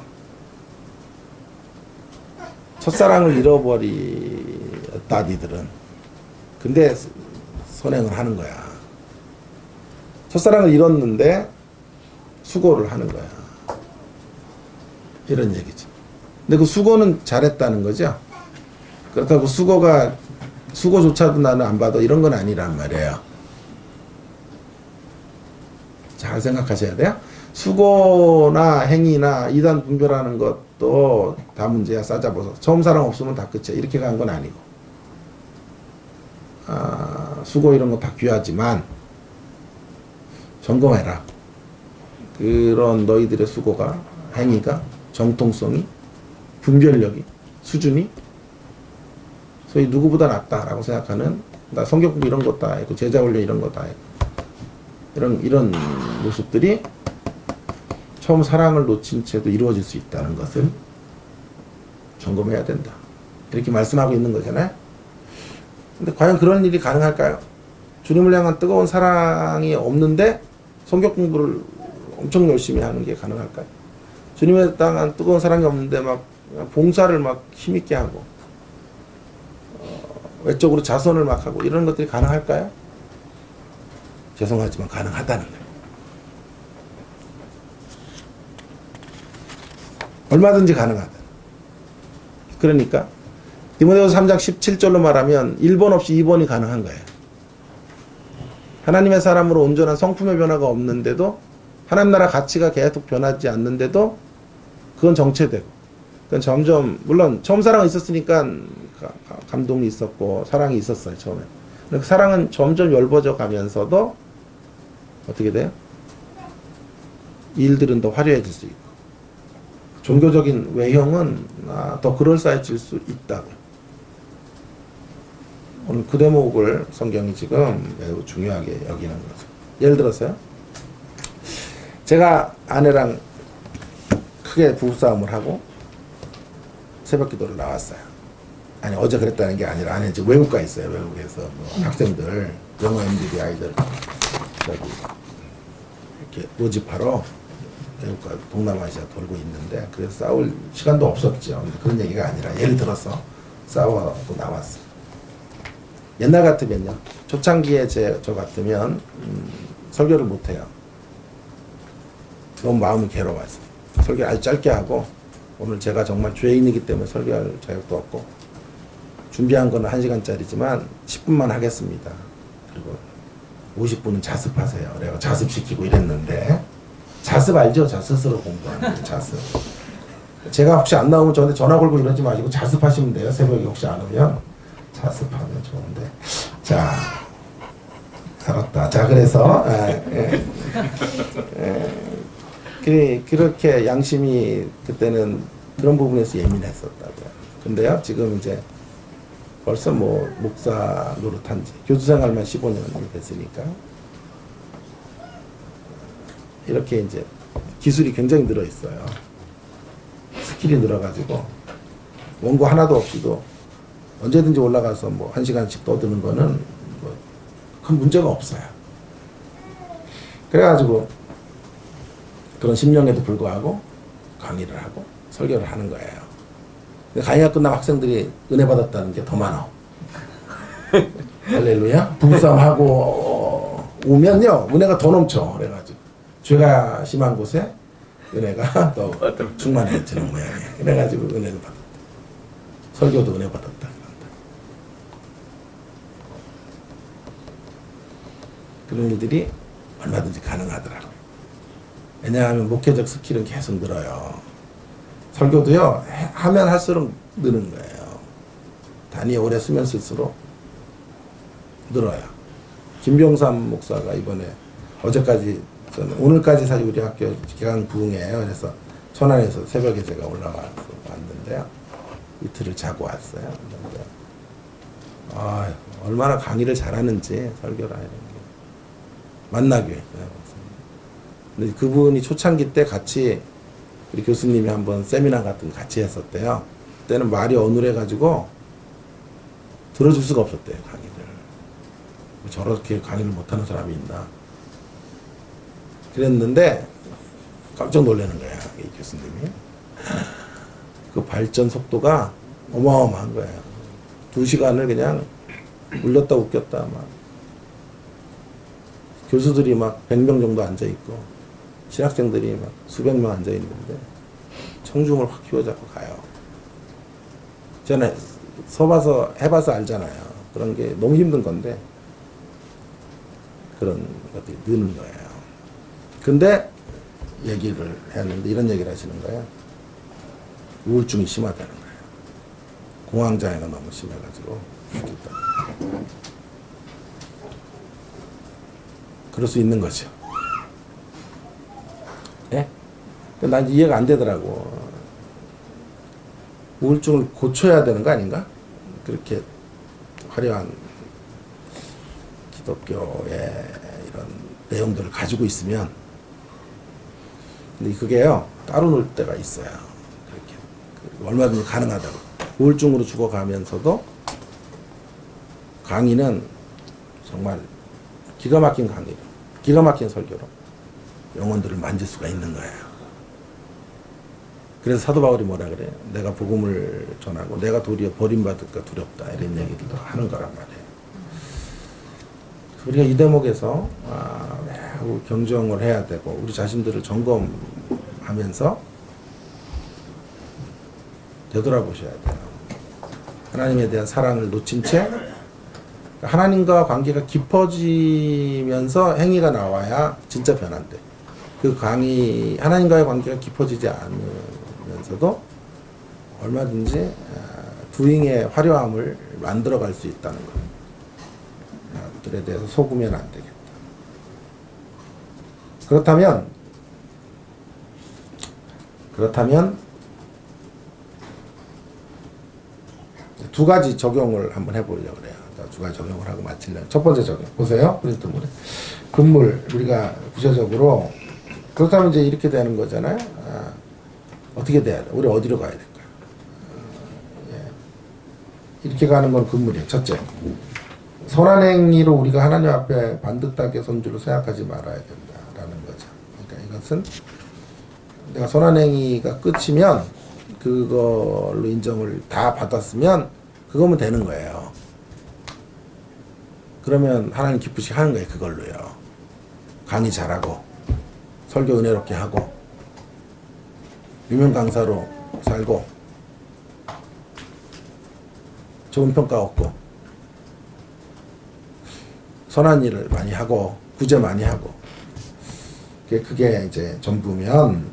첫사랑을 잃어버렸다, 니들은. 근데 선행을 하는 거야. 첫사랑을 잃었는데 수고를 하는 거야. 이런 얘기지. 근데 그 수고는 잘했다는 거죠. 그렇다고 수고조차도 나는 안 받아 이런 건 아니란 말이에요. 잘 생각하셔야 돼요. 수고나 행위나 이단 분별하는 것도 다 문제야. 싸잡아서 처음 사랑 없으면 다 끝이야. 이렇게 간 건 아니고, 수고 이런 거 다 귀하지만 점검해라. 그런 너희들의 수고가, 행위가, 정통성이, 분별력이, 수준이 소위 누구보다 낫다라고 생각하는, 나 성경 공부 이런 거 다 했고 제자 훈련 이런 거 다 했고 이런 모습들이 처음 사랑을 놓친 채도 이루어질 수 있다는 것을 점검해야 된다. 이렇게 말씀하고 있는 거잖아요. 근데 과연 그런 일이 가능할까요? 주님을 향한 뜨거운 사랑이 없는데 성경 공부를 엄청 열심히 하는 게 가능할까요? 주님에 대한 뜨거운 사랑이 없는데 막 봉사를 막 힘있게 하고 외적으로 자선을 막 하고 이런 것들이 가능할까요? 죄송하지만 가능하다는 거예요. 얼마든지 가능하다. 그러니까 디모데후서 3장 17절로 말하면 1번 없이 2번이 가능한 거예요. 하나님의 사람으로 온전한 성품의 변화가 없는데도, 하나님 나라 가치가 계속 변하지 않는데도 그건 정체되고, 그건 점점, 물론 처음 사랑은 있었으니까 감동이 있었고 사랑이 있었어요. 처음에. 그 사랑은 점점 열버져 가면서도 어떻게 돼요? 일들은 더 화려해질 수 있고 종교적인 외형은 더 그럴싸해질 수 있다고요. 오늘 그 대목을 성경이 지금 매우 중요하게 여기는 거죠. 예를 들어서요, 제가 아내랑 크게 부부싸움을 하고 새벽 기도를 나왔어요. 아니, 어제 그랬다는 게 아니라, 아내 지금 외국가 있어요. 외국에서 뭐 학생들, 영어 MBA 아이들 저기 이렇게 모집하러 외국가 동남아시아 돌고 있는데, 그래서 싸울 시간도 없었죠. 근데 그런 얘기가 아니라 예를 들어서 싸워서 나왔어요. 옛날 같으면요, 초창기에 저 같으면 설교를 못해요. 너무 마음이 괴로워서 설교를 아주 짧게 하고, 오늘 제가 정말 죄인이기 때문에 설교할 자격도 없고, 준비한 거는 1시간짜리지만 10분만 하겠습니다. 그리고 50분은 자습하세요. 내가 자습시키고 이랬는데, 자습 알죠? 스스로 공부하는 거, 자습. 제가 혹시 안 나오면 저한테 전화 걸고 이러지 마시고 자습하시면 돼요. 새벽에 혹시 안 오면 자습하면 좋은데. 자, 살았다. 자, 그래서 그렇게 양심이 그때는 그런 부분에서 예민했었다고요. 근데요, 지금 이제 벌써 뭐 목사 노릇한 지 교수 생활만 15년이 됐으니까 이렇게 이제 기술이 굉장히 늘어 있어요. 스킬이 늘어가지고 원고 하나도 없이도 언제든지 올라가서 뭐 1시간씩 떠드는 거는 뭐 큰 문제가 없어요. 그래가지고 그런 심령에도 불구하고 강의를 하고 설교를 하는 거예요. 근데 강의가 끝나고 학생들이 은혜 받았다는 게 더 많아. 할렐루야. 부부싸움 하고 오면요, 은혜가 더 넘쳐. 그래가지고 죄가 심한 곳에 은혜가 더 충만해지는 모양이에요. 그래가지고 은혜를 받았다. 설교도 은혜 받았다. 그런 일들이 얼마든지 가능하더라고요. 왜냐하면 목회적 스킬은 계속 늘어요. 설교도요, 하면 할수록 느는 거예요. 단위 오래 쓰면 쓸수록 늘어요. 김병삼 목사가 이번에 어제까지, 오늘까지 사실 우리 학교 기간 부흥이에요. 그래서 천안에서 새벽에 제가 올라와서 왔는데요, 이틀을 자고 왔어요. 얼마나 강의를 잘하는지, 설교라 이런 게. 만나교회. 근데 그분이 초창기 때 같이 우리 교수님이 한번 세미나 같은 거 같이 했었대요. 그때는 말이 어눌해가지고 들어줄 수가 없었대요, 강의를. 저렇게 강의를 못하는 사람이 있나. 그랬는데 깜짝 놀라는 거야, 이 교수님이. 그 발전 속도가 어마어마한 거예요. 2시간을 그냥 울렸다 웃겼다 막 교수들이 막 100명 정도 앉아 있고 신학생들이 막 수백 명 앉아 있는데 청중을 확 휘어잡고 가요. 저는 서봐서 해봐서 알잖아요. 그런 게 너무 힘든 건데 그런 것들이 느는 거예요. 근데 얘기를 했는데 이런 얘기를 하시는 거예요. 우울증이 심하다는 거예요. 공황장애가 너무 심해가지고 그럴 수 있는 거죠. 예? 난 이해가 안 되더라고. 우울증을 고쳐야 되는 거 아닌가? 그렇게 화려한 기독교의 이런 내용들을 가지고 있으면. 근데 그게요, 따로 놀 때가 있어요. 그렇게. 얼마든지 가능하다고. 우울증으로 죽어가면서도 강의는 정말 기가 막힌 강의로, 기가 막힌 설교로 영혼들을 만질 수가 있는 거예요. 그래서 사도 바울이 뭐라 그래요? 내가 복음을 전하고 내가 도리어 버림받을까 두렵다 이런 얘기들도 하는 거란 말이에요. 우리가 이 대목에서 매우 경정을 해야 되고 우리 자신들을 점검하면서 되돌아보셔야 돼요. 하나님에 대한 사랑을 놓친 채 하나님과 관계가 깊어지면서 행위가 나와야 진짜 변한대. 그 하나님과의 관계가 깊어지지 않으면서도 얼마든지 두잉의 화려함을 만들어갈 수 있다는 것들에 대해서 속으면 안 되겠다. 그렇다면 두 가지 적용을 한번 해보려고 그래요. 두 가지 적용을 하고 마치려고. 첫 번째 적용 보세요. 프린트물에 금물 우리가 구체적으로 그렇다면 이제 이렇게 되는 거잖아요. 어떻게 돼야 돼? 우리 어디로 가야 될까? 이렇게 가는 건 금물이에요. 첫째, 선한 행위로 우리가 하나님 앞에 반듯하게 선주로 생각하지 말아야 된다라는 거죠. 그러니까 이것은 내가 선한 행위가 끝이면 그걸로 인정을 다 받았으면 그거면 되는 거예요. 그러면 하나님 기쁘시게 하는 거예요. 그걸로요. 강의 잘하고 설교 은혜롭게 하고 유명 강사로 살고 좋은 평가 얻고 선한 일을 많이 하고 구제 많이 하고 그게 이제 전부면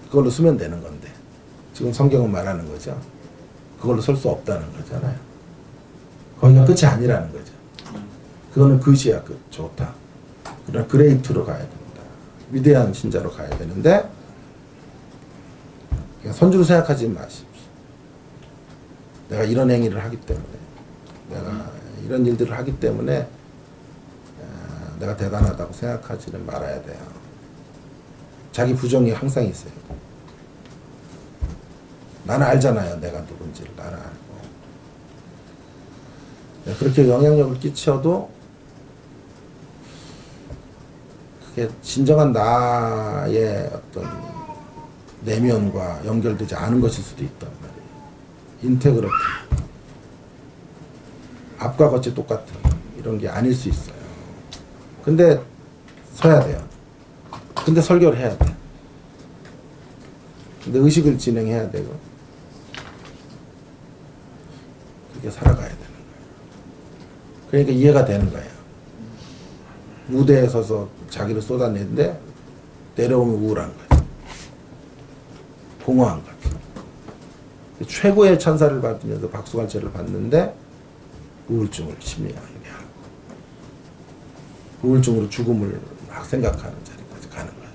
그걸로 쓰면 되는 건데 지금 성경은 말하는 거죠. 그걸로 설 수 없다는 거잖아요. 거기가 끝이 아니라는 거죠. 그거는 끝이야. 끝. 좋다. 그러나 그레이트로 가야 된다. 위대한 신자로 가야 되는데 선주로 생각하지 마십시오. 내가 이런 행위를 하기 때문에 내가 이런 일들을 하기 때문에 내가 대단하다고 생각하지는 말아야 돼요. 자기 부정이 항상 있어요. 나는 알잖아요. 내가 누군지를 나는 알고. 그렇게 영향력을 끼쳐도 그게 진정한 나의 어떤 내면과 연결되지 않은 것일 수도 있단 말이에요. 인테그러티. 앞과 겉이 똑같은 이런 게 아닐 수 있어요. 근데 서야 돼요. 근데 설교를 해야 돼. 근데 의식을 진행해야 되고 그렇게 살아가야 되는 거예요. 그러니까 이해가 되는 거예요. 무대에 서서 자기를 쏟아내는데 내려오면 우울한 거예요. 공허한 거예요. 최고의 찬사를 받으면서 박수갈채를 받는데 우울증을 심리하게 하고 우울증으로 죽음을 막 생각하는 자리까지 가는 거예요.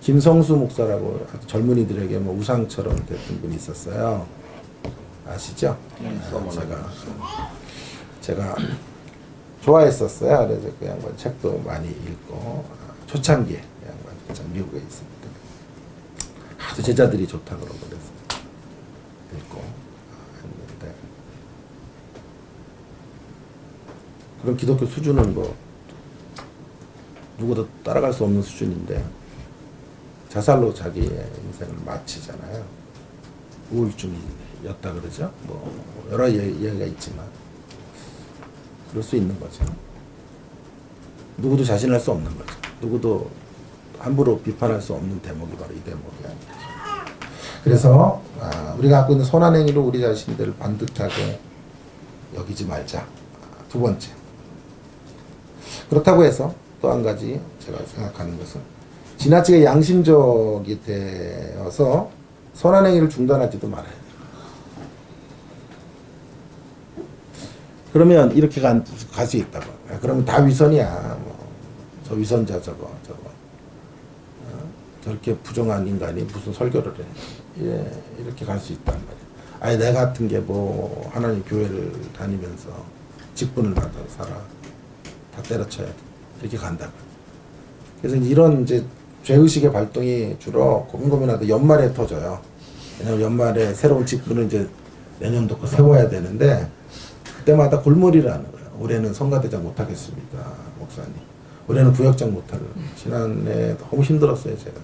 김성수 목사라고 젊은이들에게 뭐 우상처럼 됐던 분이 있었어요. 아시죠? 제가 좋아했었어요. 그래서 그 양반 책도 많이 읽고 초창기에 그 양반 참 미국에 있습니다. 하도 제자들이 좋다고 그러고 그래서 읽고 했는데 그런 기독교 수준은 뭐 누구도 따라갈 수 없는 수준인데 자살로 자기의 인생을 마치잖아요. 우울증이었다 그러죠. 뭐 여러 얘기가 있지만 그럴 수 있는 거죠. 누구도 자신할 수 없는 거죠. 누구도 함부로 비판할 수 없는 대목이 바로 이 대목이야. 그래서 우리가 갖고 있는 선한 행위로 우리 자신들을 반듯하게 여기지 말자. 두 번째. 그렇다고 해서 또 한 가지 제가 생각하는 것은 지나치게 양심적이 되어서 선한 행위를 중단하지도 말아야 돼요. 그러면 이렇게 갈 수 있다고. 그러면 다 위선이야. 저 위선자 저거. 저렇게 부정한 인간이 무슨 설교를 해. 예, 이렇게 갈 수 있단 말이야. 아니 내 같은 게 뭐 하나님 교회를 다니면서 직분을 받아 살아. 다 때려쳐야 돼. 이렇게 간다고. 그래서 이런 이제 죄의식의 발동이 주로 고민하다 연말에 터져요. 왜냐면 연말에 새로운 직분을 이제 내년도 거 세워야 되는데 그때마다 골머리를 하는 거예요. 올해는 성가대장 못하겠습니다, 목사님. 올해는 구역장 못할. 지난해 너무 힘들었어요, 제가.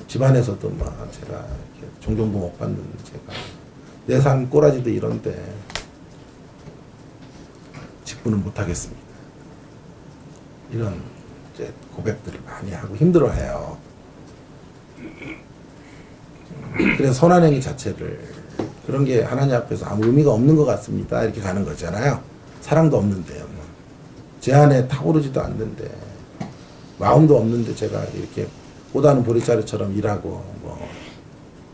집안에서도 막 제가 이렇게 종종도 못 받는 제가 내 삶 꼬라지도 이런데 직분은 못하겠습니다. 이런 이제 고백들을 많이 하고 힘들어해요. 그래서 선한 행위 자체를 그런 게 하나님 앞에서 아무 의미가 없는 것 같습니다. 이렇게 가는 거잖아요. 사랑도 없는데요. 제 안에 타오르지도 않는데 마음도 없는데 제가 이렇게 보다는 보리자루처럼 일하고 뭐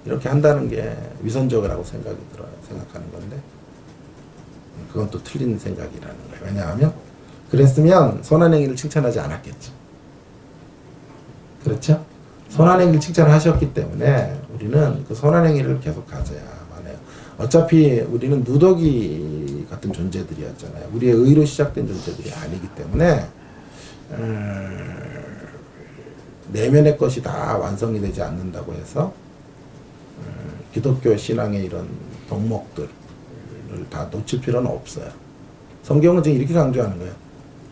이렇게 한다는 게 위선적이라고 생각이 들어요. 생각하는 건데 그건 또 틀린 생각이라는 거예요. 왜냐하면 그랬으면 선한 행위를 칭찬하지 않았겠죠. 그렇죠? 선한 행위를 칭찬하셨기 때문에 우리는 그 선한 행위를 계속 가져야만 해요. 어차피 우리는 누더기 같은 존재들이었잖아요. 우리의 의로 시작된 존재들이 아니기 때문에 내면의 것이 다 완성이 되지 않는다고 해서 기독교 신앙의 이런 덕목들을 다 놓칠 필요는 없어요. 성경은 지금 이렇게 강조하는 거예요.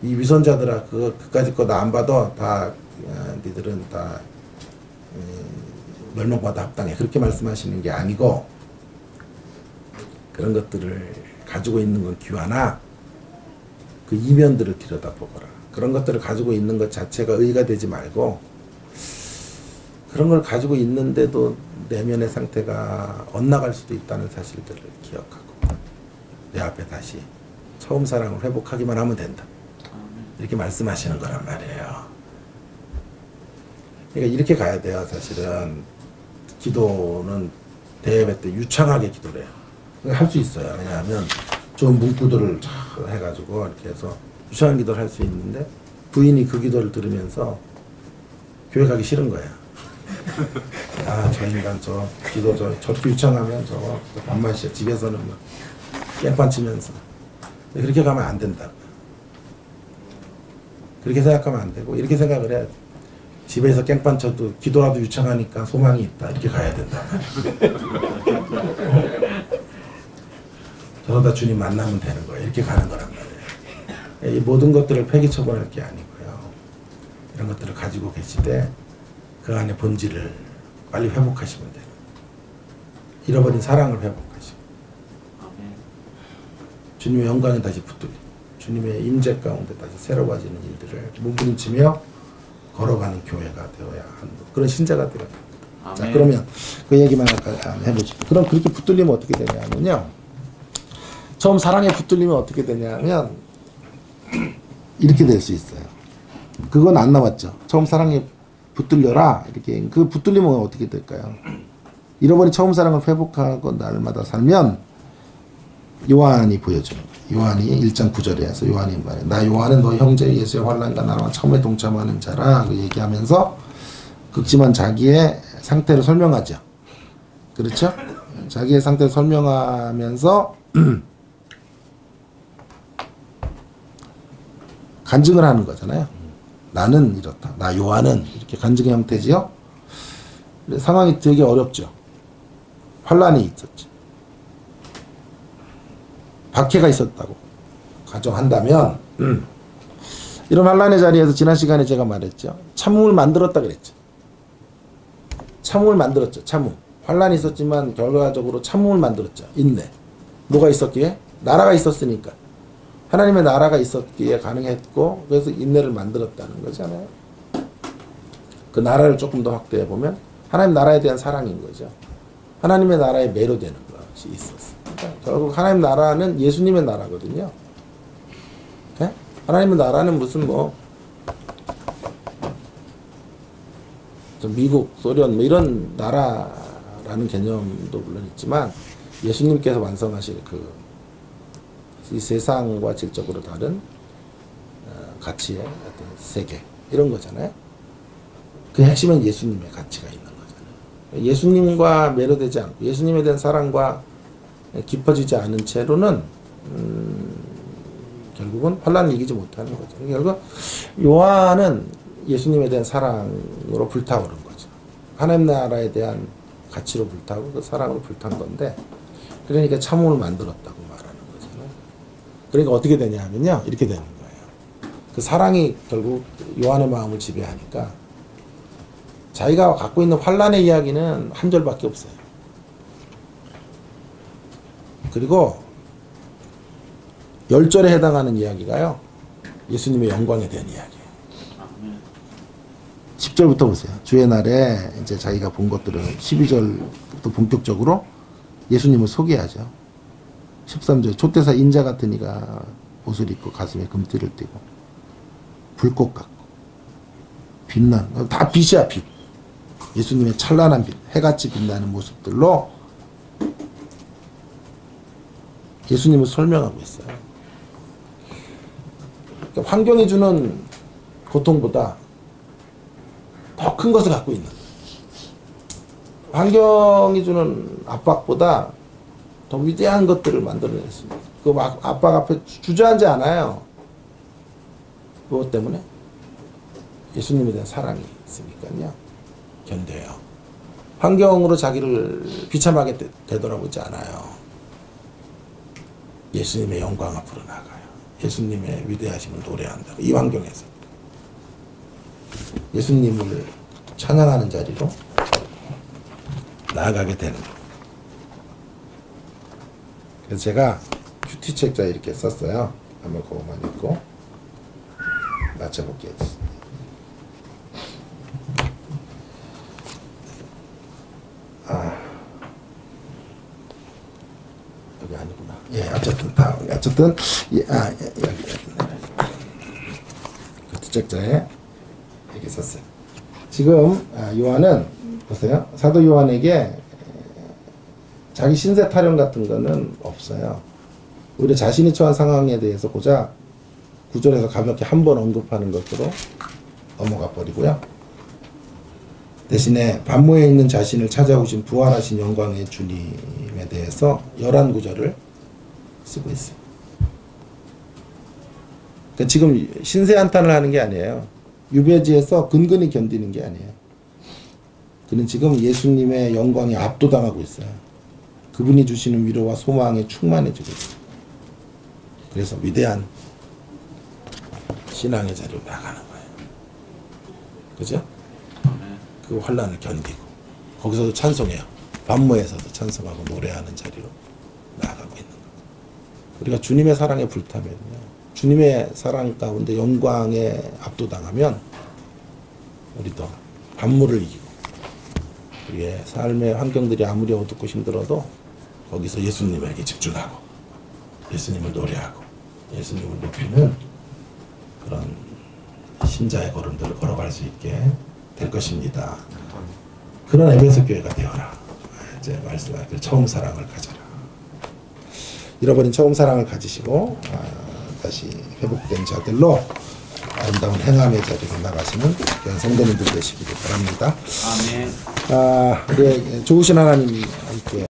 이 위선자들아 그까짓 거 나 안 받아. 다 니들은 다 멸망받아 합당해. 그렇게 말씀하시는 게 아니고 그런 것들을 가지고 있는 건 귀하나 그 이면들을 들여다보거라. 그런 것들을 가지고 있는 것 자체가 의가 되지 말고 그런 걸 가지고 있는데도 내면의 상태가 엇나갈 수도 있다는 사실들을 기억하고 내 앞에 다시 처음 사랑을 회복하기만 하면 된다. 이렇게 말씀하시는 거란 말이에요. 그러니까 이렇게 가야 돼요. 사실은 기도는 대예배 때 유창하게 기도를 해요. 할 수 있어요. 왜냐하면 좋은 문구들을 잘 해가지고 이렇게 해서 유창한 기도를 할 수 있는데 부인이 그 기도를 들으면서 교회 가기 싫은 거야. 아, 저 인간 저 기도 저렇게 유창하면 저거 밥맛이야. 집에서는 막 깽판 치면서. 그렇게 가면 안 된다고. 그렇게 생각하면 안 되고 이렇게 생각을 해야 돼. 집에서 깽판 쳐도 기도라도 유창하니까 소망이 있다. 이렇게 가야 된다. 저러다 주님 만나면 되는 거예요. 이렇게 가는 거란 말이에요. 이 모든 것들을 폐기 처분할 게 아니고요. 이런 것들을 가지고 계시되 그 안에 본질을 빨리 회복하시면 돼요. 잃어버린 사랑을 회복하시고 주님의 영광에 다시 붙들리 주님의 임재 가운데 다시 새로워지는 일들을 몸부림치며 걸어가는 교회가 되어야 하는 그런 신자가 되어야 합니다. 자, 그러면 그 얘기만 아까 해보시죠. 그럼 그렇게 붙들리면 어떻게 되냐면요. 처음 사랑에 붙들리면 어떻게 되냐면 이렇게 될 수 있어요. 그건 안 나왔죠. 처음 사랑에 붙들려라. 이렇게 그 붙들리면 어떻게 될까요? 잃어버린 처음 사랑을 회복하고 날마다 살면 요한이 보여주는 거예요. 요한이 1장 9절에서 요한이 말해 나 요한은 너 형제 예수의 환난과 나와 처음에 동참하는 자라 그 얘기하면서 극심한 자기의 상태를 설명하죠. 그렇죠? 자기의 상태를 설명하면서 간증을 하는 거잖아요. 나는 이렇다. 나 요한은 이렇게 간증의 형태지요. 상황이 되게 어렵죠. 환난이 있었죠. 박해가 있었다고 가정한다면 이런 환난의 자리에서 지난 시간에 제가 말했죠. 참음을 만들었다 그랬죠. 참음을 만들었죠. 참음. 환난이 있었지만 결과적으로 참음을 만들었죠. 인내. 뭐가 있었기에? 나라가 있었으니까. 하나님의 나라가 있었기에 가능했고 그래서 인내를 만들었다는 거잖아요. 그 나라를 조금 더 확대해 보면 하나님 나라에 대한 사랑인 거죠. 하나님의 나라에 매료되는 것이 있었어요. 그러니까 결국 하나님 나라는 예수님의 나라거든요. 네? 하나님의 나라는 무슨 뭐 미국, 소련 뭐 이런 나라라는 개념도 물론 있지만 예수님께서 완성하실 이 세상과 질적으로 다른 가치의 어떤 세계 이런 거잖아요. 그 핵심은 예수님의 가치가 있는 거잖아요. 예수님과 매료되지 않고 예수님에 대한 사랑과 깊어지지 않은 채로는 결국은 환란을 이기지 못하는 거죠. 결국 요한은 예수님에 대한 사랑으로 불타오른 거죠. 하나님 나라에 대한 가치로 불타고 그 사랑으로 불탄 건데 그러니까 참음을 만들었다고 말하는 거잖아요. 그러니까 어떻게 되냐 하면요. 이렇게 되는 거예요. 그 사랑이 결국 요한의 마음을 지배하니까 자기가 갖고 있는 환란의 이야기는 한 절밖에 없어요. 그리고 10절에 해당하는 이야기가요. 예수님의 영광에 대한 이야기예요. 10절부터 보세요. 주의 날에 이제 자기가 본 것들을 12절부터 본격적으로 예수님을 소개하죠. 13절 촛대사 인자 같은 이가 옷을 입고 가슴에 금띠를 띠고 불꽃 같고 빛난 다 빛이야 빛. 예수님의 찬란한 빛, 해같이 빛나는 모습들로 예수님을 설명하고 있어요. 그러니까 환경이 주는 고통보다 더 큰 것을 갖고 있는 거예요. 환경이 주는 압박보다 더 위대한 것들을 만들어냈습니다. 그 압박 앞에 주저앉지 않아요. 무엇 때문에? 예수님에 대한 사랑이 있으니까요. 견뎌요. 환경으로 자기를 비참하게 되돌아보지 않아요. 예수님의 영광 앞으로 나가요. 예수님의 위대하심을 노래한다. 이 환경에서 예수님을 찬양하는 자리로 나아가게 되는 거예요. 그래서 제가 큐티책자에 이렇게 썼어요. 한번 그것만 읽고 맞춰볼게요. 여기 아니구나. 예, 어쨌든 여기 큐티책자에 이렇게 썼어요. 지금 요한은 보세요. 사도 요한에게 자기 신세 타령 같은 거는 없어요. 오히려 자신이 처한 상황에 대해서 고작 9절에서 가볍게 한 번 언급하는 것으로 넘어가 버리고요. 대신에 반모에 있는 자신을 찾아오신 부활하신 영광의 주님에 대해서 11구절을 쓰고 있어요. 그러니까 지금 신세 한탄을 하는 게 아니에요. 유배지에서 근근히 견디는 게 아니에요. 그는 지금 예수님의 영광에 압도당하고 있어요. 그분이 주시는 위로와 소망에 충만해지고 있어요. 그래서 위대한 신앙의 자리로 나가는 거예요. 그죠? 그 환란을 견디고 거기서도 찬송해요. 반모에서도 찬송하고 노래하는 자리로 나아가고 있는 거예요. 우리가 주님의 사랑에 불타면요. 주님의 사랑 가운데 영광에 압도당하면 우리도 반모를 이기고 우리의 삶의 환경들이 아무리 어둡고 힘들어도 거기서 예수님에게 집중하고 예수님을 노래하고 예수님을 높이는 그런 신자의 걸음들을 걸어갈 수 있게 될 것입니다. 그런 에베소 교회가 되어라. 이제 말씀하신 처음 사랑을 가져라. 잃어버린 처음 사랑을 가지시고 다시 회복된 자들로 아름다운 행함의 자리로 나가시는 귀한 성도님들 되시기를 바랍니다. 아멘. 우리 좋으신 하나님 함께